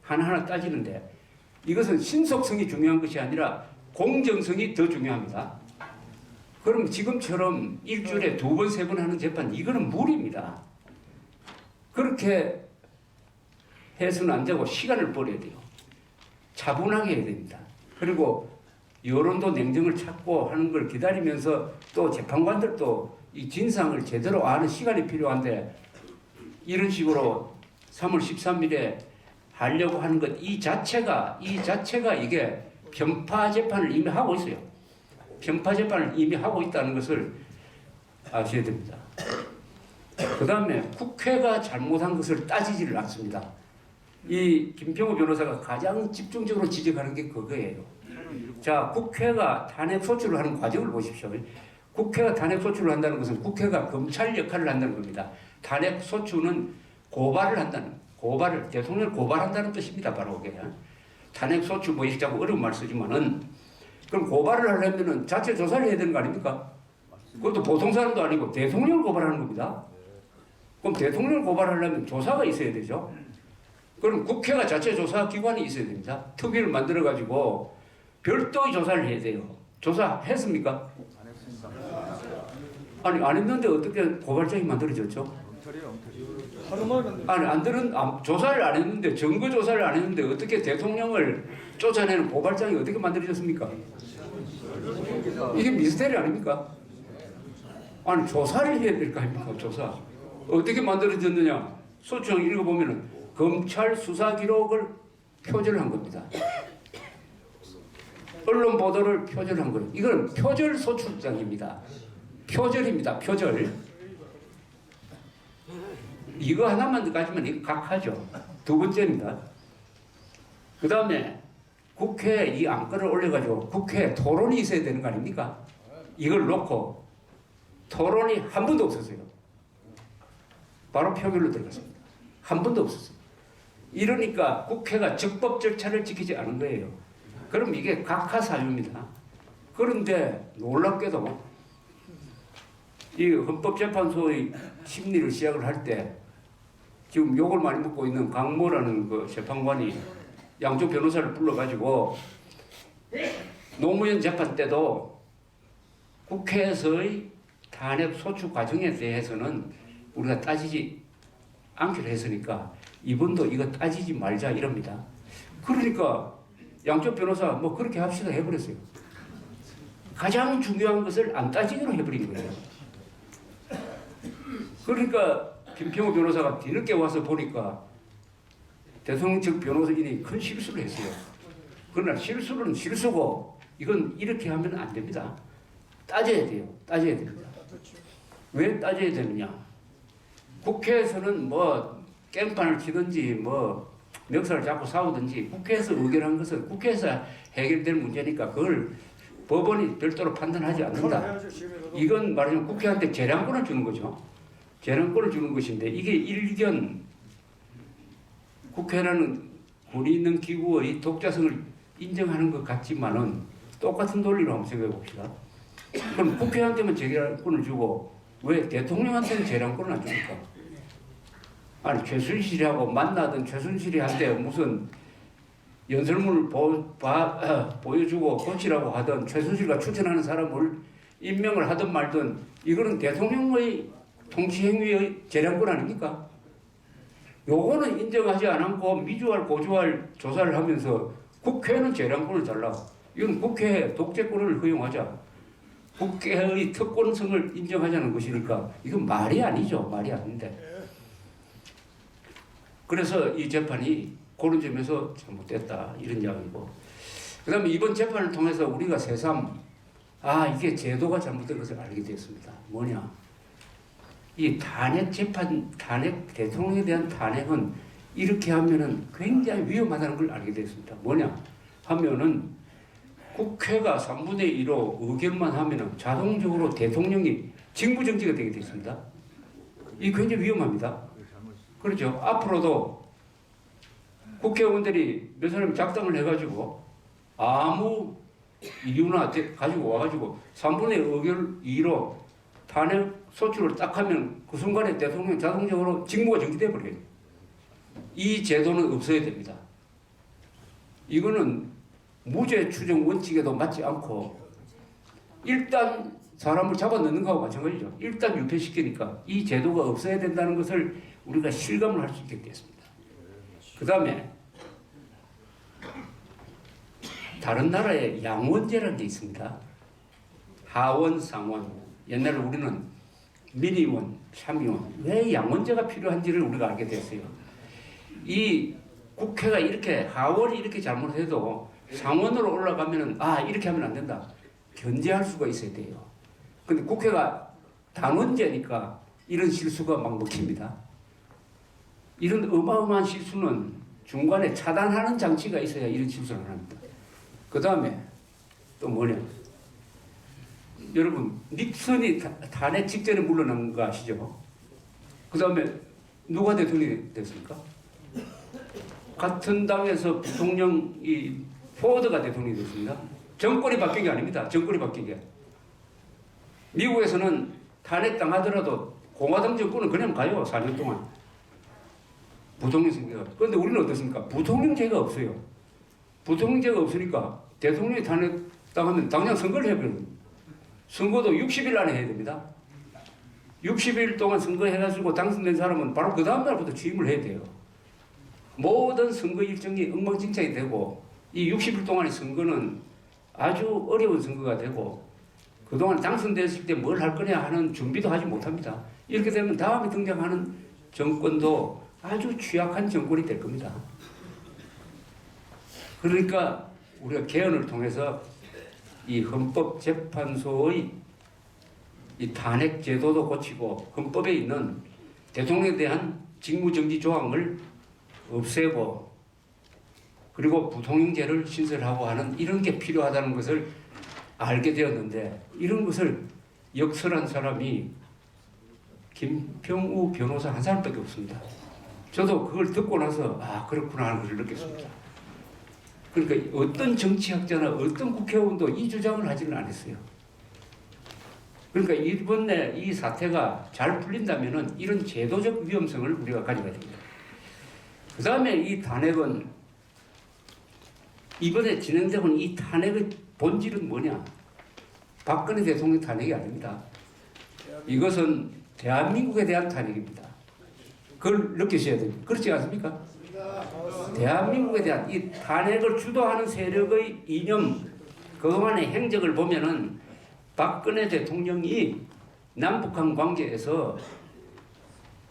하나하나 따지는데 이것은 신속성이 중요한 것이 아니라 공정성이 더 중요합니다. 그럼 지금처럼 일주일에 2번, 3번 하는 재판 이거는 무리입니다. 그렇게 해서는 안 되고 시간을 버려야 돼요. 차분하게 해야 됩니다. 그리고 여론도 냉정을 찾고 하는 걸 기다리면서 또 재판관들도 이 진상을 제대로 아는 시간이 필요한데 이런 식으로 3월 13일에 하려고 하는 것 이 자체가 이게 편파 재판을 이미 하고 있어요. 편파 재판을 이미 하고 있다는 것을 아셔야 됩니다. 그 다음에 국회가 잘못한 것을 따지지를 않습니다. 이 김평우 변호사가 가장 집중적으로 지적하는 게 그거예요. 자, 국회가 탄핵 소추를 하는 과정을 보십시오. 국회가 탄핵 소추를 한다는 것은 국회가 검찰 역할을 한다는 겁니다. 탄핵 소추는 고발을 한다는, 대통령을 고발한다는 뜻입니다. 바로 그게. 탄핵 소추 뭐 자꾸 어려운 말 쓰지만은 그럼 고발을 하려면은 자체 조사를 해야 되는 거 아닙니까? 그것도 보통 사람도 아니고 대통령을 고발하는 겁니다. 그럼 대통령을 고발하려면 조사가 있어야 되죠. 그럼 국회가 자체 조사 기관이 있어야 됩니다. 특위를 만들어 가지고 별도의 조사를 해야 돼요. 조사했습니까? 안 했습니다. 아니 안 했는데 어떻게 고발장이 만들어졌죠? 하루만 아니 조사를 안 했는데 증거 조사를 안 했는데 어떻게 대통령을 쫓아내는 고발장이 어떻게 만들어졌습니까? 이게 미스테리 아닙니까? 아니 조사를 해야 될 거 아닙니까? 조사 어떻게 만들어졌느냐? 소추장 읽어보면은 검찰 수사 기록을 표절한 겁니다. 언론 보도를 표절한 거예요. 이건 표절 소추장입니다. 표절입니다. 표절. 이거 하나만 가지면 이거 각하죠. 두 번째입니다. 그 다음에 국회에 이 안건을 올려가지고 국회에 토론이 있어야 되는 거 아닙니까? 이걸 놓고 토론이 한 번도 없었어요. 바로 표결로 들어갔습니다. 한 번도 없었어요. 이러니까 국회가 적법 절차를 지키지 않은 거예요. 그럼 이게 각하사유입니다. 그런데 놀랍게도 이 헌법재판소의 심리를 시작을 할 때 지금 욕을 많이 먹고 있는 강모라는 그 재판관이 양쪽 변호사를 불러가지고 노무현 재판 때도 국회에서의 탄핵 소추 과정에 대해서는 우리가 따지지 않기로 했으니까 이번도 이거 따지지 말자 이럽니다. 그러니까 양쪽 변호사 뭐 그렇게 합시다 해버렸어요. 가장 중요한 것을 안 따지기로 해버린 거예요. 그러니까 김평우 변호사가 뒤늦게 와서 보니까 대통령 측 변호사인이 큰 실수를 했어요. 그러나 실수는 실수고 이건 이렇게 하면 안 됩니다. 따져야 돼요. 따져야 됩니다. 왜 따져야 되느냐? 국회에서는 뭐 깽판을 치든지 뭐 멱살을 잡고 싸우든지 국회에서 의결한 것은 국회에서 해결될 문제니까 그걸 법원이 별도로 판단하지 않는다. 이건 말하자면 국회한테 재량권을 주는 거죠. 재량권을 주는 것인데 이게 일견 국회라는 권위 있는 기구의 독자성을 인정하는 것 같지만은 똑같은 논리로 한번 생각해 봅시다. 그럼 국회한테만 재량권을 주고 왜 대통령한테는 재량권을 안 줍니까? 아니 최순실하고 만나던 최순실이 한테 무슨 연설문을 보여주고 고치라고 하던 최순실과 추천하는 사람을 임명을 하든 말든 이거는 대통령의 통치행위의 재량권 아닙니까? 요거는 인정하지 않고 미주알 고주알 조사를 하면서 국회는 재량권을 달라. 이건 국회의 독재권을 허용하자. 국회의 특권성을 인정하자는 것이니까 이건 말이 아니죠. 말이 아닌데. 그래서 이 재판이 그런 점에서 잘못됐다 이런 이야기고, 그 다음에 이번 재판을 통해서 우리가 새삼 이게 제도가 잘못된 것을 알게 됐습니다. 뭐냐, 이 탄핵 재판, 대통령에 대한 탄핵은 이렇게 하면은 굉장히 위험하다는 걸 알게 됐습니다. 뭐냐 하면은 국회가 3분의 1로 의결만 하면은 자동적으로 대통령이 직무정지가 되게 됐습니다. 이게 굉장히 위험합니다. 그렇죠. 앞으로도 국회의원들이 몇 사람이 작당을 해가지고 아무 이유나 가지고 와가지고 3분의 의결 2로 탄핵 소추를 딱 하면 그 순간에 대통령 자동적으로 직무가 정지돼 버려요. 이 제도는 없어야 됩니다. 이거는 무죄 추정 원칙에도 맞지 않고 일단 사람을 잡아 넣는 거하고 마찬가지죠. 일단 유폐시키니까 이 제도가 없어야 된다는 것을 우리가 실감을 할 수 있게 됐습니다. 그 다음에 다른 나라에 양원제라는 게 있습니다. 하원, 상원. 옛날에 우리는 민의원, 참의원. 왜 양원제가 필요한지를 우리가 알게 됐어요. 이 국회가 이렇게 하원이 이렇게 잘못해도 상원으로 올라가면은 이렇게 하면 안 된다. 견제할 수가 있어야 돼요. 근데 국회가 단원제니까 이런 실수가 막 먹힙니다. 이런 어마어마한 실수는 중간에 차단하는 장치가 있어야 이런 실수를 안 합니다. 그 다음에 또 뭐냐, 여러분 닉슨이 탄핵 직전에 물러난 거 아시죠? 그 다음에 누가 대통령이 됐습니까? 같은 당에서 부통령이 포워드가 대통령이 됐습니다. 정권이 바뀐 게 아닙니다. 정권이 바뀐 게. 미국에서는 탄핵 당하더라도 공화당 정권은 그냥 가요. 4년 동안. 부통령 선거가. 그런데 우리는 어떻습니까? 부통령제가 없어요. 부통령제가 없으니까 대통령이 탄핵 당하면 당장 선거를 해버려요. 선거도 60일 안에 해야 됩니다. 60일 동안 선거해가지고 당선된 사람은 바로 그 다음 날부터 취임을 해야 돼요. 모든 선거 일정이 엉망진창이 되고 이 60일 동안의 선거는 아주 어려운 선거가 되고 그동안 당선됐을 때 뭘 할 거냐 하는 준비도 하지 못합니다. 이렇게 되면 다음에 등장하는 정권도 아주 취약한 정권이 될 겁니다. 그러니까 우리가 개헌을 통해서 이 헌법재판소의 이 탄핵 제도도 고치고 헌법에 있는 대통령에 대한 직무정지 조항을 없애고 그리고 부통령제를 신설하고 하는 이런 게 필요하다는 것을 알게 되었는데 이런 것을 역설한 사람이 김평우 변호사 한 사람밖에 없습니다. 저도 그걸 듣고 나서 아 그렇구나 하는 것을 느꼈습니다. 그러니까 어떤 정치학자나 어떤 국회의원도 이 주장을 하지는 않았어요. 그러니까 이번에 이 사태가 잘 풀린다면은 이런 제도적 위험성을 우리가 가져가야 됩니다. 그 다음에 이 탄핵은 이번에 진행되고 있는 이 탄핵의 본질은 뭐냐? 박근혜 대통령 탄핵이 아닙니다. 이것은 대한민국에 대한 탄핵입니다. 그걸 느끼셔야 됩니다. 그렇지 않습니까? 대한민국에 대한 이 탄핵을 주도하는 세력의 이념, 그동안의 행적을 보면은 박근혜 대통령이 남북한 관계에서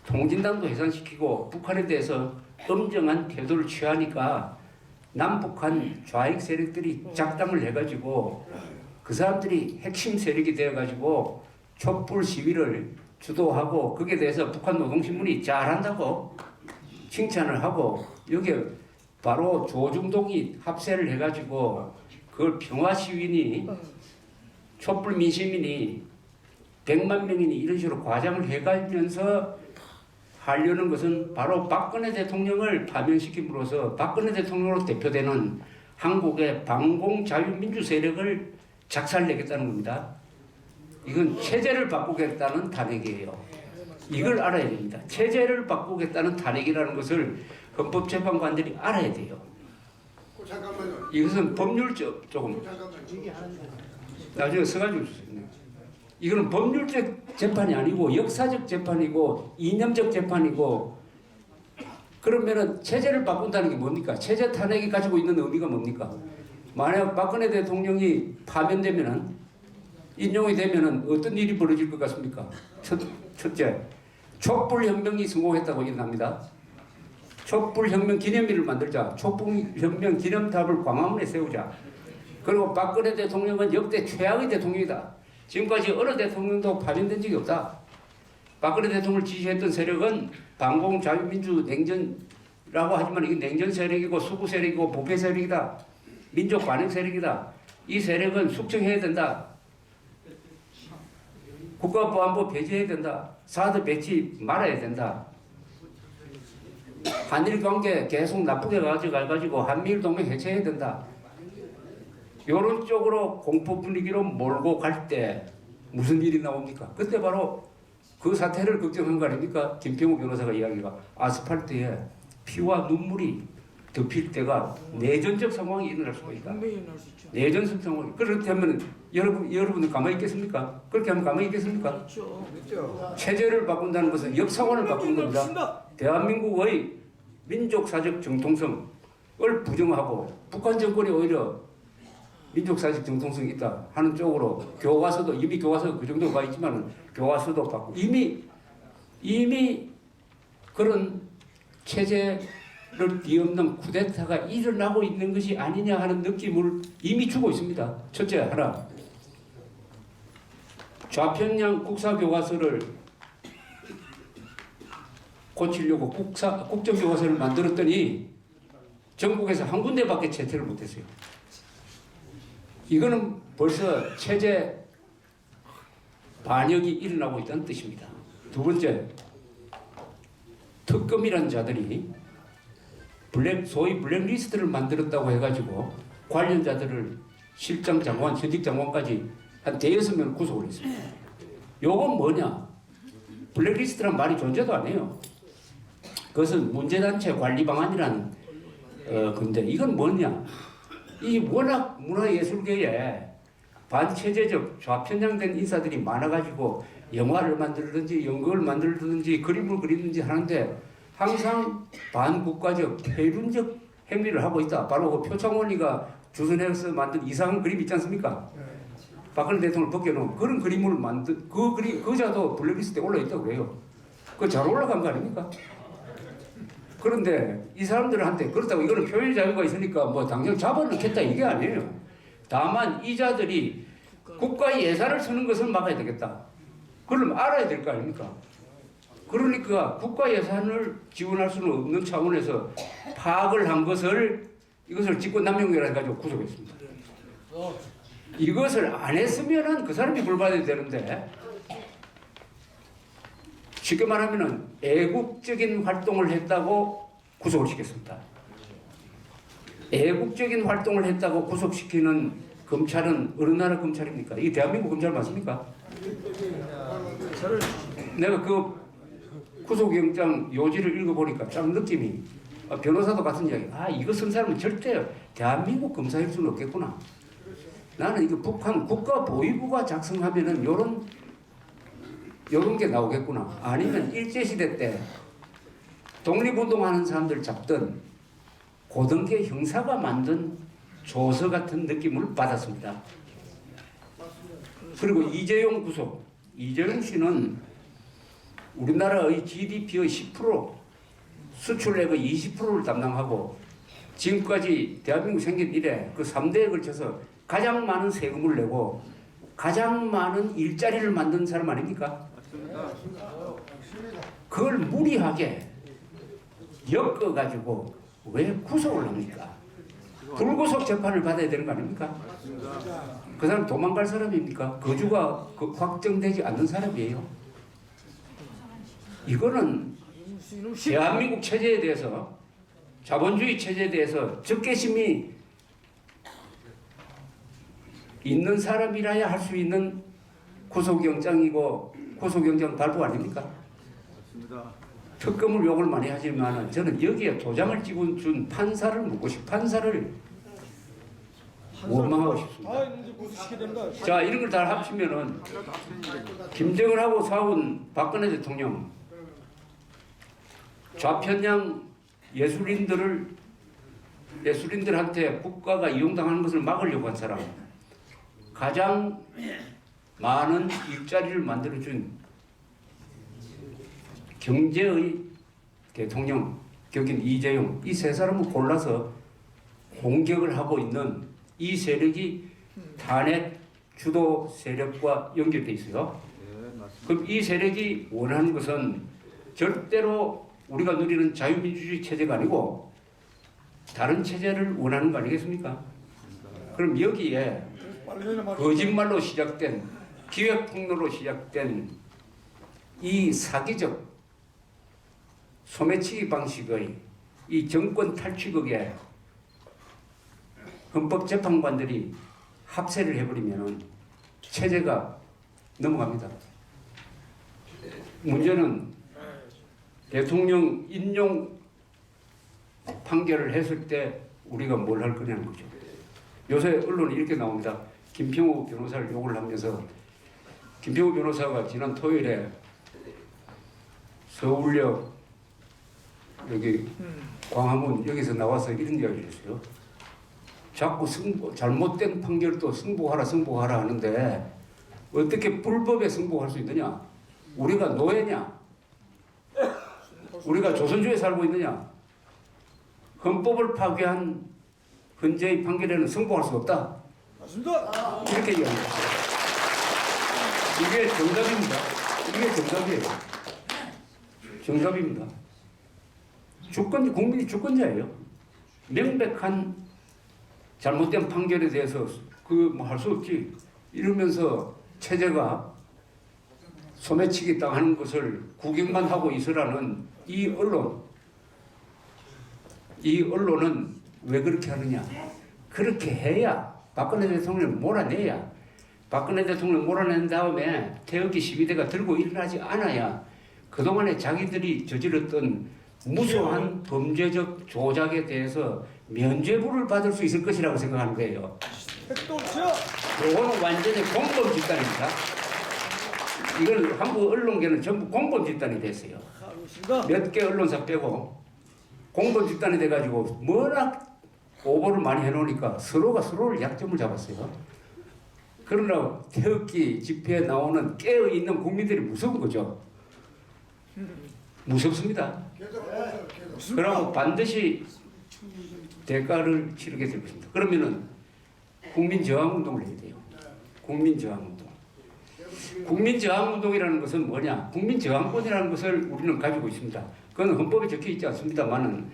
통진당도 해산시키고 북한에 대해서 엄정한 태도를 취하니까 남북한 좌익 세력들이 작당을 해가지고 그 사람들이 핵심 세력이 되어가지고 촛불 시위를 주도하고 거기에 대해서 북한 노동신문이 잘한다고 칭찬을 하고 여기에 바로 조중동이 합세를 해가지고 그걸 평화 시위니 촛불 민심이니 100만 명이니 이런 식으로 과장을 해가면서 하려는 것은 바로 박근혜 대통령을 파면시킴으로써 박근혜 대통령으로 대표되는 한국의 반공자유민주 세력을 작살내겠다는 겁니다. 이건 체제를 바꾸겠다는 탄핵이에요. 이걸 알아야 됩니다. 체제를 바꾸겠다는 탄핵이라는 것을 헌법재판관들이 알아야 돼요. 잠깐만요. 이것은 법률적 조금 잠깐만요. 나중에 써가지고 주세요. 이거는 법률적 재판이 아니고 역사적 재판이고 이념적 재판이고 그러면은 체제를 바꾼다는 게 뭡니까? 체제 탄핵이 가지고 있는 의미가 뭡니까? 만약 박근혜 대통령이 파면되면은 인용이 되면은 어떤 일이 벌어질 것 같습니까? 첫째, 촛불혁명이 성공했다고 일어납니다. 촛불혁명 기념일을 만들자. 촛불혁명 기념탑을 광화문에 세우자. 그리고 박근혜 대통령은 역대 최악의 대통령이다. 지금까지 어느 대통령도 파면된 적이 없다. 박근혜 대통령을 지지했던 세력은 반공자유민주 냉전이라고 하지만 이게 냉전 세력이고 수구 세력이고 부패 세력이다. 민족 반역 세력이다. 이 세력은 숙청해야 된다. 국가보안법 폐지해야 된다. 사드 배치 말아야 된다. 한일 관계 계속 나쁘게 가져가가지고 한미일 동맹 해체해야 된다. 이런 쪽으로 공포 분위기로 몰고 갈 때 무슨 일이 나옵니까? 그때 바로 그 사태를 걱정한 거 아닙니까? 김평우 변호사가 이야기가 아스팔트에 피와 눈물이 덮일 때가 내전적 상황이 일어날 수가 있다. 내전적 상황이. 그렇다면 여러분은 가만히 있겠습니까? 그렇게 하면 가만히 있겠습니까? 그렇죠. 체제를 바꾼다는 것은 역사관을 바꾸는 겁니다. 대한민국의 민족사적 정통성을 부정하고 북한 정권이 오히려 민족사적 정통성이 있다 하는 쪽으로 교과서도 이미 교과서 그 정도 가 있지만 교과서도 바꾸고 이미 그런 체제를 뒤엎는 쿠데타가 일어나고 있는 것이 아니냐 하는 느낌을 이미 주고 있습니다. 첫째 하나, 좌편향 국사교과서를 고치려고 국정교과서를 만들었더니 전국에서 한 군데밖에 채택을 못했어요. 이거는 벌써 체제 반역이 일어나고 있다는 뜻입니다. 두 번째, 특검이라는 자들이 소위 블랙리스트를 만들었다고 해가지고 관련자들을 실장 장관, 현직 장관까지 한 대여섯 명을 구속을 했습니다. 요건 뭐냐? 블랙리스트란 말이 존재도 안 해요. 그것은 문제단체 관리 방안이라는 건데 이건 뭐냐? 이 워낙 문화예술계에 반체제적 좌편향된 인사들이 많아가지고 영화를 만들든지 연극을 만들든지 그림을 그리든지 하는데 항상 반국가적 폐륜적 행위를 하고 있다. 바로 그 표창원이가 조선에서 만든 이상한 그림 있지 않습니까? 박근혜 대통령을 벗겨놓은 그런 그림을 만든 그자도 블랙리스트에 올라있다고 해요. 그거 잘 올라간 거 아닙니까? 그런데 이 사람들한테 그렇다고 이거는 표현 자유가 있으니까 뭐 당장 잡아넣겠다 이게 아니에요. 다만 이 자들이 국가 예산을 쓰는 것은 막아야 되겠다. 그럼 알아야 될 거 아닙니까? 그러니까 국가 예산을 지원할 수는 없는 차원에서 파악을 한 것을 이것을 직권남용이라 해가지고 구속했습니다. 이것을 안 했으면은 그 사람이 벌받아야 되는데 쉽게 말하면은 애국적인 활동을 했다고 구속을 시켰습니다. 애국적인 활동을 했다고 구속시키는 검찰은 어느 나라 검찰입니까? 이 대한민국 검찰 맞습니까? 내가 그 구속영장 요지를 읽어보니까 딱 느낌이 변호사도 같은 이야기. 이거 쓴 사람은 절대 대한민국 검사일 수는 없겠구나. 나는 이거 북한 국가보위부가 작성하면은 요런 게 나오겠구나. 아니면 일제시대 때 독립운동하는 사람들 잡던 고등계 형사가 만든 조서 같은 느낌을 받았습니다. 그리고 이재용 구속. 이재용 씨는 우리나라의 GDP의 10%, 수출액의 20%를 담당하고 지금까지 대한민국 생긴 이래 그 3대에 걸쳐서 가장 많은 세금을 내고 가장 많은 일자리를 만든 사람 아닙니까? 그걸 무리하게 엮어가지고 왜 구속을 합니까? 불구속 재판을 받아야 되는 거 아닙니까? 그 사람 도망갈 사람입니까? 거주가 확정되지 않는 사람이에요. 이거는 대한민국 체제에 대해서 자본주의 체제에 대해서 적개심이 있는 사람이라야 할 수 있는 구속영장이고 구속영장 발부 아닙니까? 특검을 욕을 많이 하지만 저는 여기에 도장을 찍어준 판사를 묻고 판사를 원망하고 싶습니다. 자, 이런 걸 다 합치면은 김정은하고 싸운 박근혜 대통령 좌편향 예술인들한테 국가가 이용당하는 것을 막으려고 한 사람, 가장 많은 일자리를 만들어준 경제의 대통령 격인 이재용, 이 세 사람을 골라서 공격을 하고 있는 이 세력이 탄핵 주도 세력과 연결돼 있어요. 그럼 이 세력이 원하는 것은 절대로 우리가 누리는 자유민주주의 체제가 아니고 다른 체제를 원하는 거 아니겠습니까? 그럼 여기에 거짓말로 시작된 기획폭로로 시작된 이 사기적 소매치기 방식의 이 정권 탈취극에 헌법재판관들이 합세를 해버리면 체제가 넘어갑니다. 문제는 대통령 인용 판결을 했을 때 우리가 뭘 할 거냐는 거죠. 요새 언론에 이렇게 나옵니다. 김평우 변호사를 욕을 하면서 김평우 변호사가 지난 토요일에 서울역 여기 광화문 여기서 나와서 이런 이야기를 했어요. 자꾸 잘못된 판결도 승복하라 하는데 어떻게 불법에 승복할 수 있느냐? 우리가 노예냐? 우리가 조선주의에 살고 있느냐? 헌법을 파괴한 헌재의 판결에는 승복할 수 없다. 맞습니다. 이렇게 이야기합니다. 이게 정답입니다. 이게 정답이에요. 정답입니다. 국민이 주권자예요. 명백한 잘못된 판결에 대해서 뭐 할 수 없지. 이러면서 체제가 소매치기 당하는 것을 구경만 하고 있으라는 이 언론은 왜 그렇게 하느냐? 그렇게 해야 박근혜 대통령을 몰아내야 박근혜 대통령을 몰아낸 다음에 태극기 12대가 들고 일어나지 않아야 그동안에 자기들이 저질렀던 무수한 범죄적 조작에 대해서 면죄부를 받을 수 있을 것이라고 생각하는 거예요. 이거는 완전히 공범 집단입니다. 이걸 한국 언론계는 전부 공범 집단이 됐어요. 몇 개 언론사 빼고 공범 집단이 돼가지고 워낙 오보를 많이 해놓으니까 서로가 서로를 약점을 잡았어요. 그러나 태극기 집회에 나오는 깨어있는 국민들이 무서운 거죠. 무섭습니다. 그러고 반드시 대가를 치르게 될 것입니다. 그러면은 국민저항운동을 해야 돼요. 국민저항운동. 국민저항운동이라는 것은 뭐냐? 국민저항권이라는 것을 우리는 가지고 있습니다. 그건 헌법에 적혀 있지 않습니다만은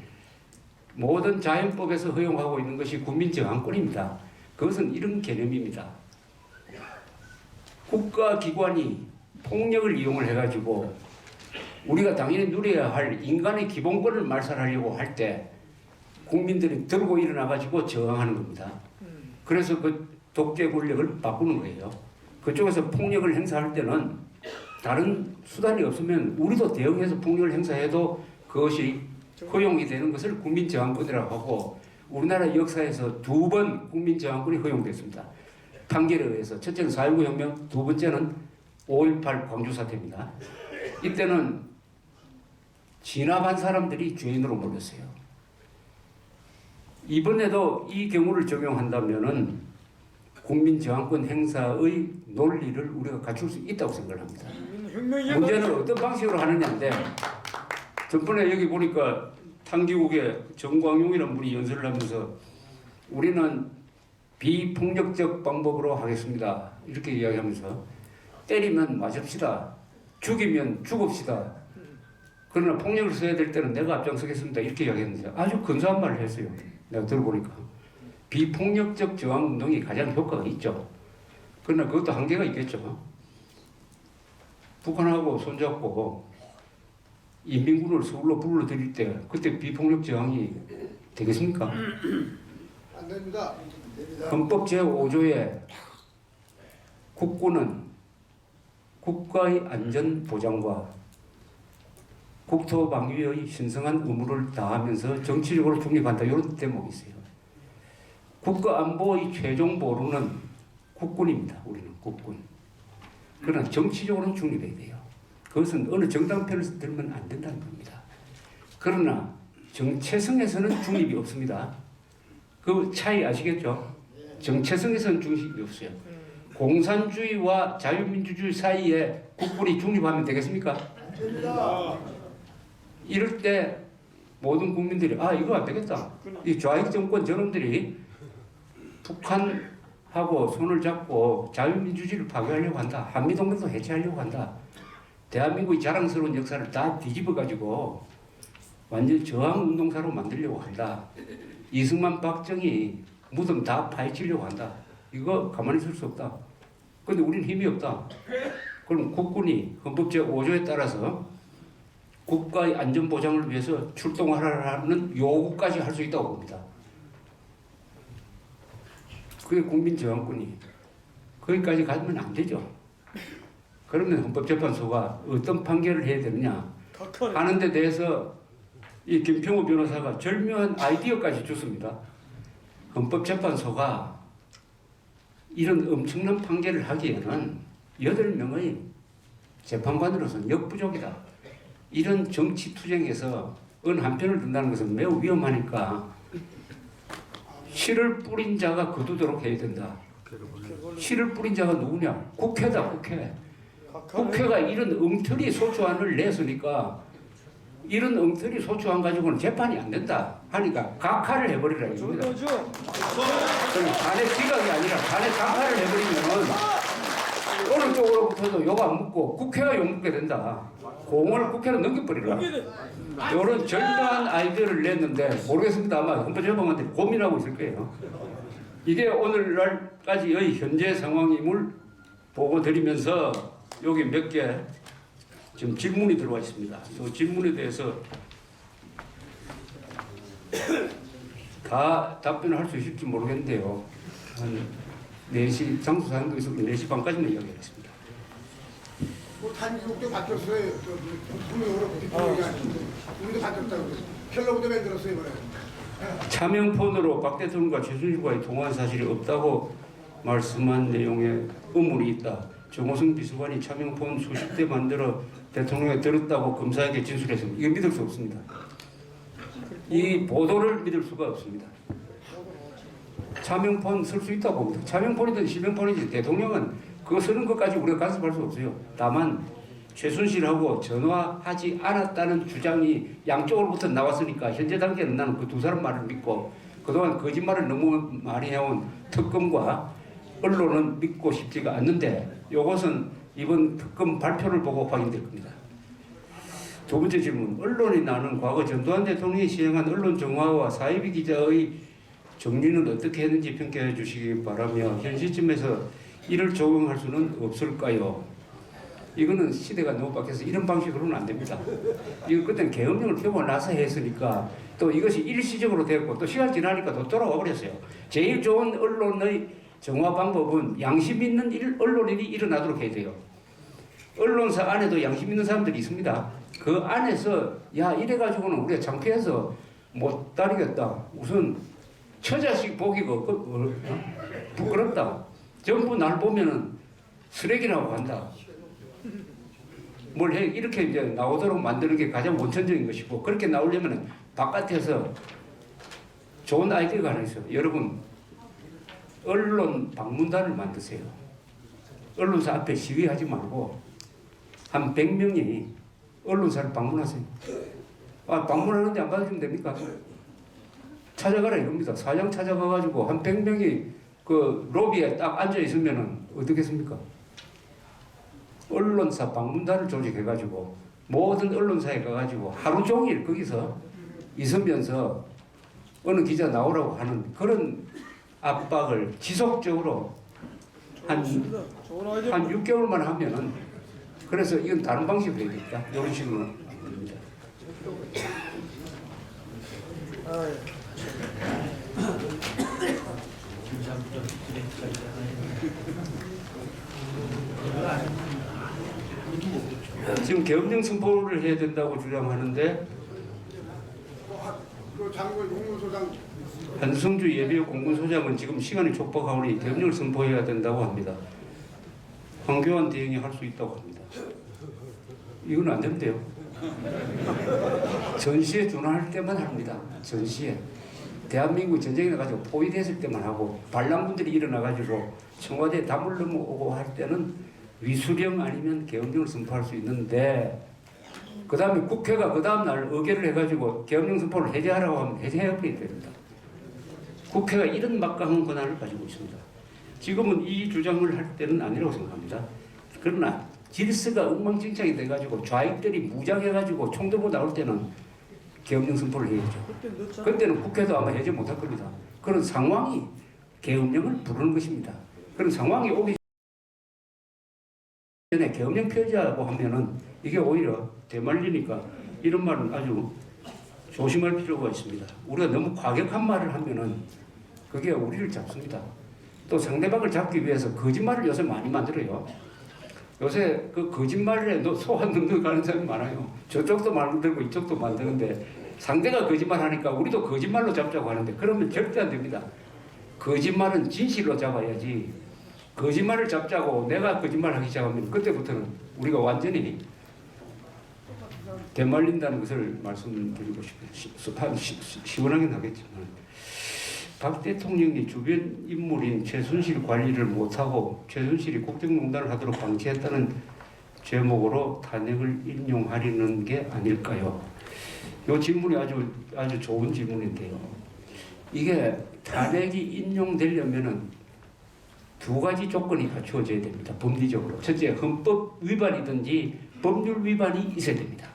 모든 자연법에서 허용하고 있는 것이 국민저항권입니다. 그것은 이런 개념입니다. 국가기관이 폭력을 이용을 해가지고 우리가 당연히 누려야 할 인간의 기본권을 말살하려고 할 때 국민들이 들고 일어나가지고 저항하는 겁니다. 그래서 그 독재 권력을 바꾸는 거예요. 그쪽에서 폭력을 행사할 때는 다른 수단이 없으면 우리도 대응해서 폭력을 행사해도 그것이 허용이 되는 것을 국민저항권이라고 하고 우리나라 역사에서 2번 국민저항권이 허용됐습니다. 판결에 의해서 첫째는 4.19 혁명, 두 번째는 5.18 광주 사태입니다. 이때는 진압한 사람들이 죄인으로 몰렸어요. 이번에도 이 경우를 적용한다면은 국민저항권 행사의 논리를 우리가 갖출 수 있다고 생각을 합니다. 문제는 어떤 방식으로 하느냐인데 전번에 여기 보니까 탕기국의 정광용이라는 분이 연설을 하면서 우리는 비폭력적 방법으로 하겠습니다. 이렇게 이야기하면서 때리면 맞읍시다. 죽이면 죽읍시다. 그러나 폭력을 써야 될 때는 내가 앞장서겠습니다. 이렇게 이야기했는데 아주 근사한 말을 했어요. 내가 들어보니까. 비폭력적 저항운동이 가장 효과가 있죠. 그러나 그것도 한계가 있겠죠. 북한하고 손잡고 인민군을 서울로 불러들일 때 그때 비폭력 저항이 되겠습니까? 안 됩니다. 헌법 제5조에 국군은 국가의 안전 보장과 국토 방위의 신성한 의무를 다하면서 정치적으로 중립한다. 이런 대목이 있어요. 국가 안보의 최종 보루는 국군입니다. 우리는 국군. 그러나 정치적으로는 중립해야 돼요. 그것은 어느 정당 편을 들면 안 된다는 겁니다. 그러나 정체성에서는 중립이 없습니다. 그 차이 아시겠죠? 정체성에서는 중립이 없어요. 공산주의와 자유민주주의 사이에 국군이 중립하면 되겠습니까? 됩니다. 이럴 때 모든 국민들이 이거 안 되겠다. 이 좌익 정권 저놈들이 북한하고 손을 잡고 자유민주주의를 파괴하려고 한다. 한미동맹도 해체하려고 한다. 대한민국의 자랑스러운 역사를 다 뒤집어가지고 완전 저항운동사로 만들려고 한다. 이승만, 박정희 무덤 다 파헤치려고 한다. 이거 가만히 있을 수 없다. 그런데 우리는 힘이 없다. 그럼 국군이 헌법 제5조에 따라서 국가의 안전보장을 위해서 출동하라는 요구까지 할 수 있다고 봅니다. 그게 국민저항권이 거기까지 가면 안 되죠. 그러면 헌법재판소가 어떤 판결을 해야 되느냐 하는 데 대해서 이 김평우 변호사가 절묘한 아이디어까지 줬습니다. 헌법재판소가 이런 엄청난 판결을 하기에는 8명의 재판관으로서는 역부족이다. 이런 정치 투쟁에서 어느 한편을 든다는 것은 매우 위험하니까 씨를 뿌린 자가 거두도록 해야 된다. 씨를 뿌린 자가 누구냐? 국회다, 국회. 국회가 이런 엉터리 소추안을 냈으니까 이런 엉터리 소추안 가지고는 재판이 안 된다 하니까 각하를 해버리라 이겁니다. 그럼 간의 지각이 아니라 간의 각하를 해버리면 어느 쪽으로부터도 욕 안 묻고 국회가 욕 묻게 된다. 공을 국회로 넘겨버리라. 이런 절묘한 아이디어를 냈는데 모르겠습니다. 아마 헌법재판관들이 고민하고 있을 거예요. 이게 오늘날까지의 현재 상황임을 보고 드리면서 여기 몇 개 지금 질문이 들어와 있습니다. 이 질문에 대해서 다 답변을 할 수 있을지 모르겠는데요. 한 4시 장소 사항도 있었고 4시 반까지만 이야기하겠습니다. 뭐 단기국도 바뀌었어요. 분명으로 비폭력이 아닌데 우리도 바뀌었다고 그래요. 켈러부터 만들었어요 이번에. 차명폰으로 박 대통령과 최순실과의 통화한 사실이 없다고 말씀한 내용에 의문이 있다. 정호승 비서관이 차명폰 수십 대 만들어 대통령에 들었다고 검사에게 진술했습니다. 이거 믿을 수 없습니다. 이 보도를 믿을 수가 없습니다. 차명폰 쓸 수 있다고 봅니다. 차명폰이든 실명폰이든 대통령은 그거 쓰는 것까지 우리가 간섭할 수 없어요. 다만 최순실하고 전화하지 않았다는 주장이 양쪽으로부터 나왔으니까 현재 단계는 나는 그 두 사람 말을 믿고 그동안 거짓말을 너무 많이 해온 특검과 언론은 믿고 싶지가 않는데 이것은 이번 특검 발표를 보고 확인될 겁니다. 두 번째 질문. 언론이 나는 과거 전두환 대통령이 시행한 언론 정화와 사이비 기자의 정리는 어떻게 했는지 평가해 주시기 바라며 현 시점에서 이를 적용할 수는 없을까요? 이거는 시대가 너무 바뀌어서 이런 방식으로는 안 됩니다. 이거 그때는 계엄령을 펴고 나서 했으니까 또 이것이 일시적으로 됐고 또 시간 지나니까 또 돌아와 버렸어요. 제일 좋은 언론의 정화 방법은 양심 있는 언론인이 일어나도록 해야 돼요. 언론사 안에도 양심 있는 사람들이 있습니다. 그 안에서 야 이래가지고는 우리가 창피해서 못 다니겠다. 우선 처자식 보기가 부끄럽다. 전부 날 보면은 쓰레기라고 한다. 뭘 해 이렇게 이제 나오도록 만드는 게 가장 원천적인 것이고 그렇게 나오려면은 바깥에서 좋은 아이디어가 하나 있어요. 여러분 언론 방문단을 만드세요. 언론사 앞에 시위하지 말고 한 100명이 언론사를 방문하세요. 아, 방문하는데 안 받아주면 됩니까? 찾아가라 이겁니다. 사장 찾아가가지고 한 100명이 그 로비에 딱 앉아 있으면은 어떻겠습니까? 언론사 방문단을 조직해가지고 모든 언론사에 가가지고 하루 종일 거기서 있으면서 어느 기자 나오라고 하는 그런 압박을 지속적으로 한 6개월만 하면은 그래서 이건 다른 방식으로 해야 됩니다. 이런 식으로 됩니다. 지금 계엄령 선포를 해야 된다고 주장하는데 그 장군 공무소장 한성주 예비역 공군소장은 지금 시간이 촉박하오니 계엄령을 선포해야 된다고 합니다. 황교안 대행이 할 수 있다고 합니다. 이건 안 된대요. 전시에 준할 때만 합니다. 전시에. 대한민국 전쟁이 나가지고 포위됐을 때만 하고 반란군들이 일어나가지고 청와대에 담을 넘어오고 할 때는 위수령 아니면 계엄령을 선포할 수 있는데 그 다음에 국회가 그 다음날 의결을 해가지고 계엄령 선포를 해제하라고 하면 해제해야 됩니다. 국회가 이런 막강한 권한을 가지고 있습니다. 지금은 이 주장을 할 때는 아니라고 생각합니다. 그러나 질서가 엉망진창이 돼가지고 좌익들이 무장해가지고 총 들고 나올 때는 계엄령 선포를 해야죠. 그때는 국회도 아마 해제 못할 겁니다. 그런 상황이 계엄령을 부르는 것입니다. 그런 상황이 오기 전에 계엄령 펴자고 하면은 이게 오히려 대말리니까 이런 말은 아주 조심할 필요가 있습니다. 우리가 너무 과격한 말을 하면은 그게 우리를 잡습니다. 또 상대방을 잡기 위해서 거짓말을 요새 많이 만들어요. 요새 그 거짓말에 소환 능력하는 사람이 많아요. 저쪽도 만들고 이쪽도 만드는데 상대가 거짓말 하니까 우리도 거짓말로 잡자고 하는데 그러면 절대 안 됩니다. 거짓말은 진실로 잡아야지. 거짓말을 잡자고 내가 거짓말하기 시작하면 그때부터는 우리가 완전히 대말린다는 것을 말씀드리고 싶어요. 시원하긴 하겠지만 박 대통령이 주변 인물인 최순실 관리를 못하고 최순실이 국정농단을 하도록 방치했다는 제목으로 탄핵을 인용하려는 게 아닐까요? 이 질문이 아주 좋은 질문인데요. 이게 탄핵이 인용되려면은 두 가지 조건이 갖추어져야 됩니다. 법리적으로. 첫째, 헌법 위반이든지 법률 위반이 있어야 됩니다.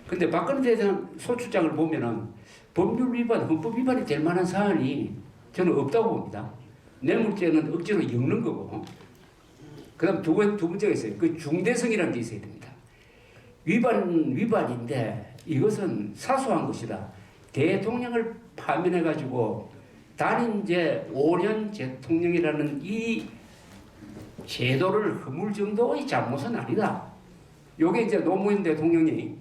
근데 박근혜 대통령 소추장을 보면은 법률 위반, 헌법 위반이 될 만한 사안이 저는 없다고 봅니다. 뇌물죄는 억지로 엮는 거고. 그 다음 두 번째가 있어요. 그 중대성이라는 게 있어야 됩니다. 위반인데 이것은 사소한 것이다. 대통령을 파면해가지고 단임제 5년 대통령이라는 이 제도를 허물 정도의 잘못은 아니다. 요게 이제 노무현 대통령이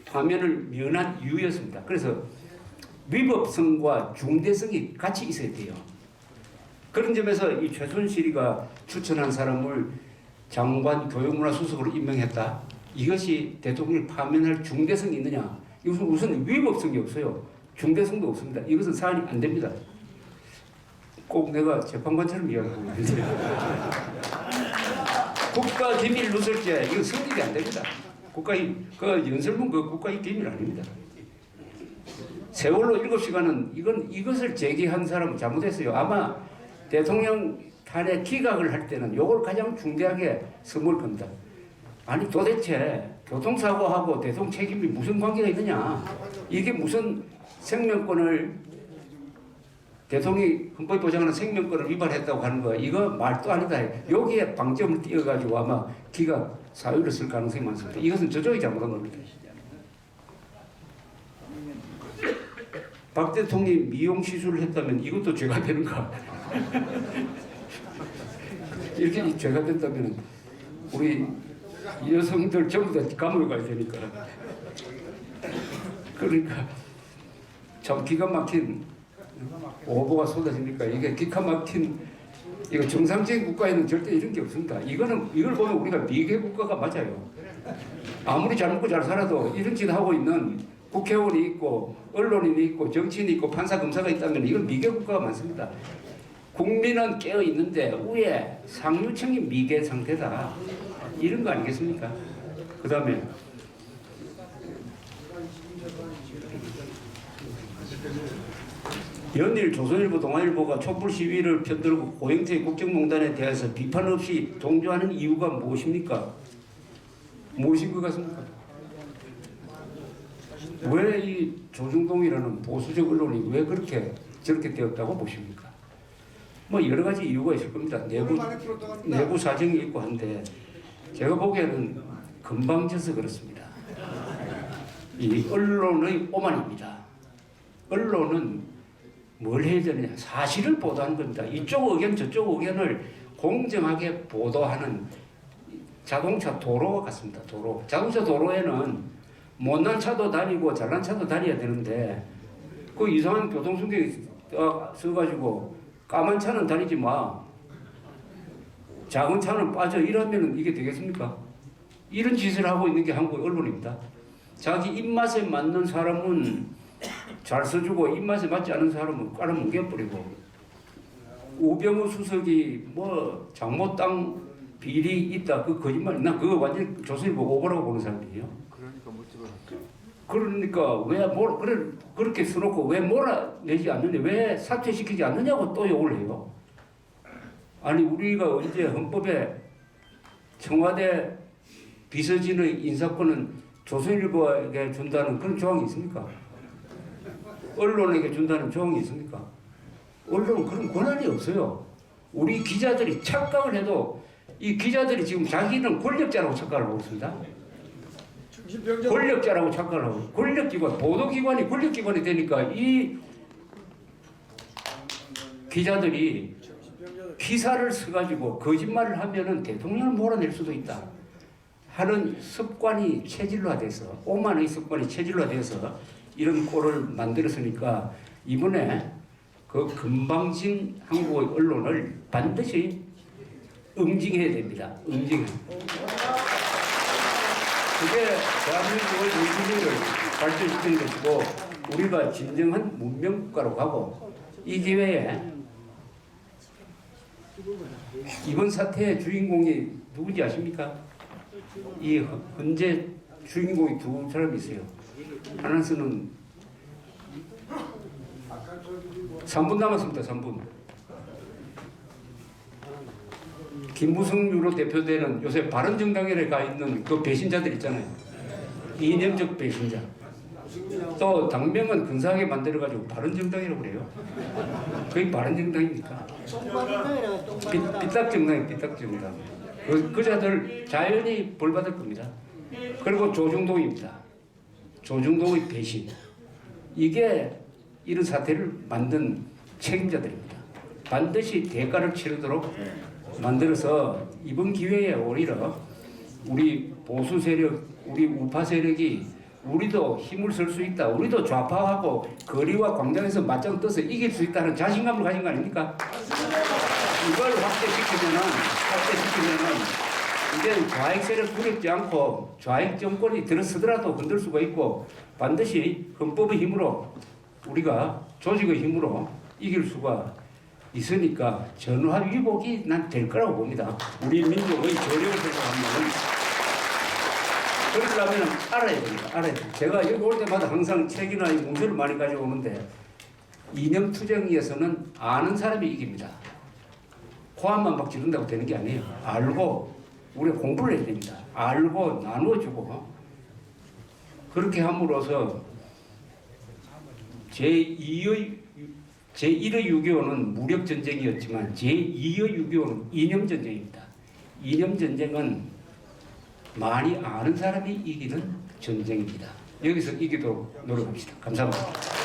파면을 면한 이유였습니다. 그래서 위법성과 중대성이 같이 있어야 돼요. 그런 점에서 이 최순실이가 추천한 사람을 장관 교육문화수석으로 임명했다. 이것이 대통령을 파면할 중대성이 있느냐? 이것은 우선 위법성이 없어요. 중대성도 없습니다. 이것은 사안이 안 됩니다. 꼭 내가 재판관처럼 이야기하고 있는데 국가기밀 누설죄 이거 성립이 안 됩니다. 그 연설문 그 국가의 기밀 아닙니다. 세월로 7시간은 이것을 제기한 사람은 잘못했어요. 아마 대통령 판에 기각을 할 때는 요걸 가장 중대하게 선물 겁니다. 아니 도대체 교통사고하고 대통 책임이 무슨 관계가 있느냐? 이게 무슨 생명권을 대통령이 헌법에 보장하는 생명권을 위반했다고 하는 거야. 이거 말도 아니다. 여기에 방점을 띄어가지고 아마 기각 사유를 쓸 가능성이 많습니다. 이것은 저쪽이 잘못한 겁니다. 박 대통령이 미용 시술을 했다면 이것도 죄가 되는가? 이렇게 죄가 된다면 우리 여성들 전부 다 감옥에 가야 되니까. 그러니까 참 기가 막힌 오보가 쏟아지니까 이게 기가 막힌 이거 정상적인 국가에는 절대 이런 게 없습니다. 이걸 보면 우리가 미개 국가가 맞아요. 아무리 잘 먹고 잘 살아도 이런 짓 하고 있는 국회의원이 있고 언론인이 있고 정치인이 있고 판사 검사가 있다면 이건 미개 국가가 많습니다. 국민은 깨어 있는데 위에 상류층이 미개 상태다. 이런 거 아니겠습니까? 그 다음에 연일 조선일보, 동아일보가 촛불 시위를 편들고 고영태 국정농단에 대해서 비판 없이 동조하는 이유가 무엇입니까? 무엇인 것 같습니까? 왜 이 조중동이라는 보수적 언론이 왜 그렇게 저렇게 되었다고 보십니까? 뭐 여러 가지 이유가 있을 겁니다. 내부 사정이 있고 한데 제가 보기에는 금방 져서 그렇습니다. 이 언론의 오만입니다. 언론은 뭘 해야 되느냐? 사실을 보도하는 겁니다. 이쪽 의견 저쪽 의견을 공정하게 보도하는 자동차 도로 같습니다. 도로. 자동차 도로에는 못난 차도 다니고 잘난 차도 다녀야 되는데 그 이상한 교통순경이 써가지고 까만 차는 다니지 마. 작은 차는 빠져. 이러면 이게 되겠습니까? 이런 짓을 하고 있는 게 한국 언론입니다. 자기 입맛에 맞는 사람은 잘 써주고 입맛에 맞지 않은 사람은 깔아뭉개버리고 우병우 수석이 뭐 장모 땅 비리 있다 그 거짓말. 나 그거 완전 조선일보 오보라고 보는 사람이에요. 그러니까 왜 그렇게 써놓고 왜 몰아내지 않느냐, 왜 사퇴시키지 않느냐고 또 욕을 해요. 아니 우리가 언제 헌법에 청와대 비서진의 인사권은 조선일보에게 준다는 그런 조항이 있습니까? 언론에게 준다는 조항이 있습니까? 언론은 그런 권한이 없어요. 우리 기자들이 착각을 해도 이 기자들이 지금 자기는 권력자라고 착각을 하고 있습니다. 권력자라고 착각을 하고 권력기관, 보도기관이 권력기관이 되니까 이 기자들이 기사를 써가지고 거짓말을 하면은 대통령을 몰아낼 수도 있다 하는 습관이 체질화돼서 오만의 습관이 체질화돼서 이런 꼴을 만들었으니까 이번에 그 건방진 한국의 언론을 반드시 응징해야 됩니다. 응징. 그게 대한민국의 민주주의를 발전시키는 것이고 우리가 진정한 문명국가로 가고 이 기회에 이번 사태의 주인공이 누군지 아십니까? 이 현재 주인공이 두 사람이 있어요. 하나는 3분 남았습니다. 3분. 김무성으로 대표되는 요새 바른정당에 가 있는 그 배신자들 있잖아요. 이념적 배신자. 또 당명은 근사하게 만들어가지고 바른정당이라고 그래요. 그게 바른정당입니까? 삐딱정당이에요. 삐딱정당. 그 자들 자연히 벌받을 겁니다. 그리고 조중동입니다. 조중동의 배신. 이게 이런 사태를 만든 책임자들입니다. 반드시 대가를 치르도록 만들어서 이번 기회에 오히려 우리 보수 세력, 우리 우파 세력이 우리도 힘을 쓸 수 있다. 우리도 좌파하고 거리와 광장에서 맞짱 떠서 이길 수 있다는 자신감을 가진 거 아닙니까? 이걸 확대시키면은 이제 좌익 세력 두렵지 않고 좌익 정권이 들어서더라도 흔들 수가 있고 반드시 헌법의 힘으로 우리가 조직의 힘으로 이길 수가 있으니까 전화위복이 난 될 거라고 봅니다. 우리 민족의 저력을 생각하면 그러려면 알아야 됩니다. 알아야 됩니다. 제가 여기 올 때마다 항상 책이나 문서를 많이 가져오는데 이념투쟁에서는 아는 사람이 이깁니다. 호환만 막 지른다고 되는 게 아니에요. 알고 우리가 공부를 해야 됩니다. 알고 나눠주고 그렇게 함으로써 제1의 6.25는 무력전쟁이었지만 제2의 6.25는 이념전쟁입니다. 이념전쟁은 많이 아는 사람이 이기는 전쟁입니다. 여기서 이기도록 노력합시다. 감사합니다.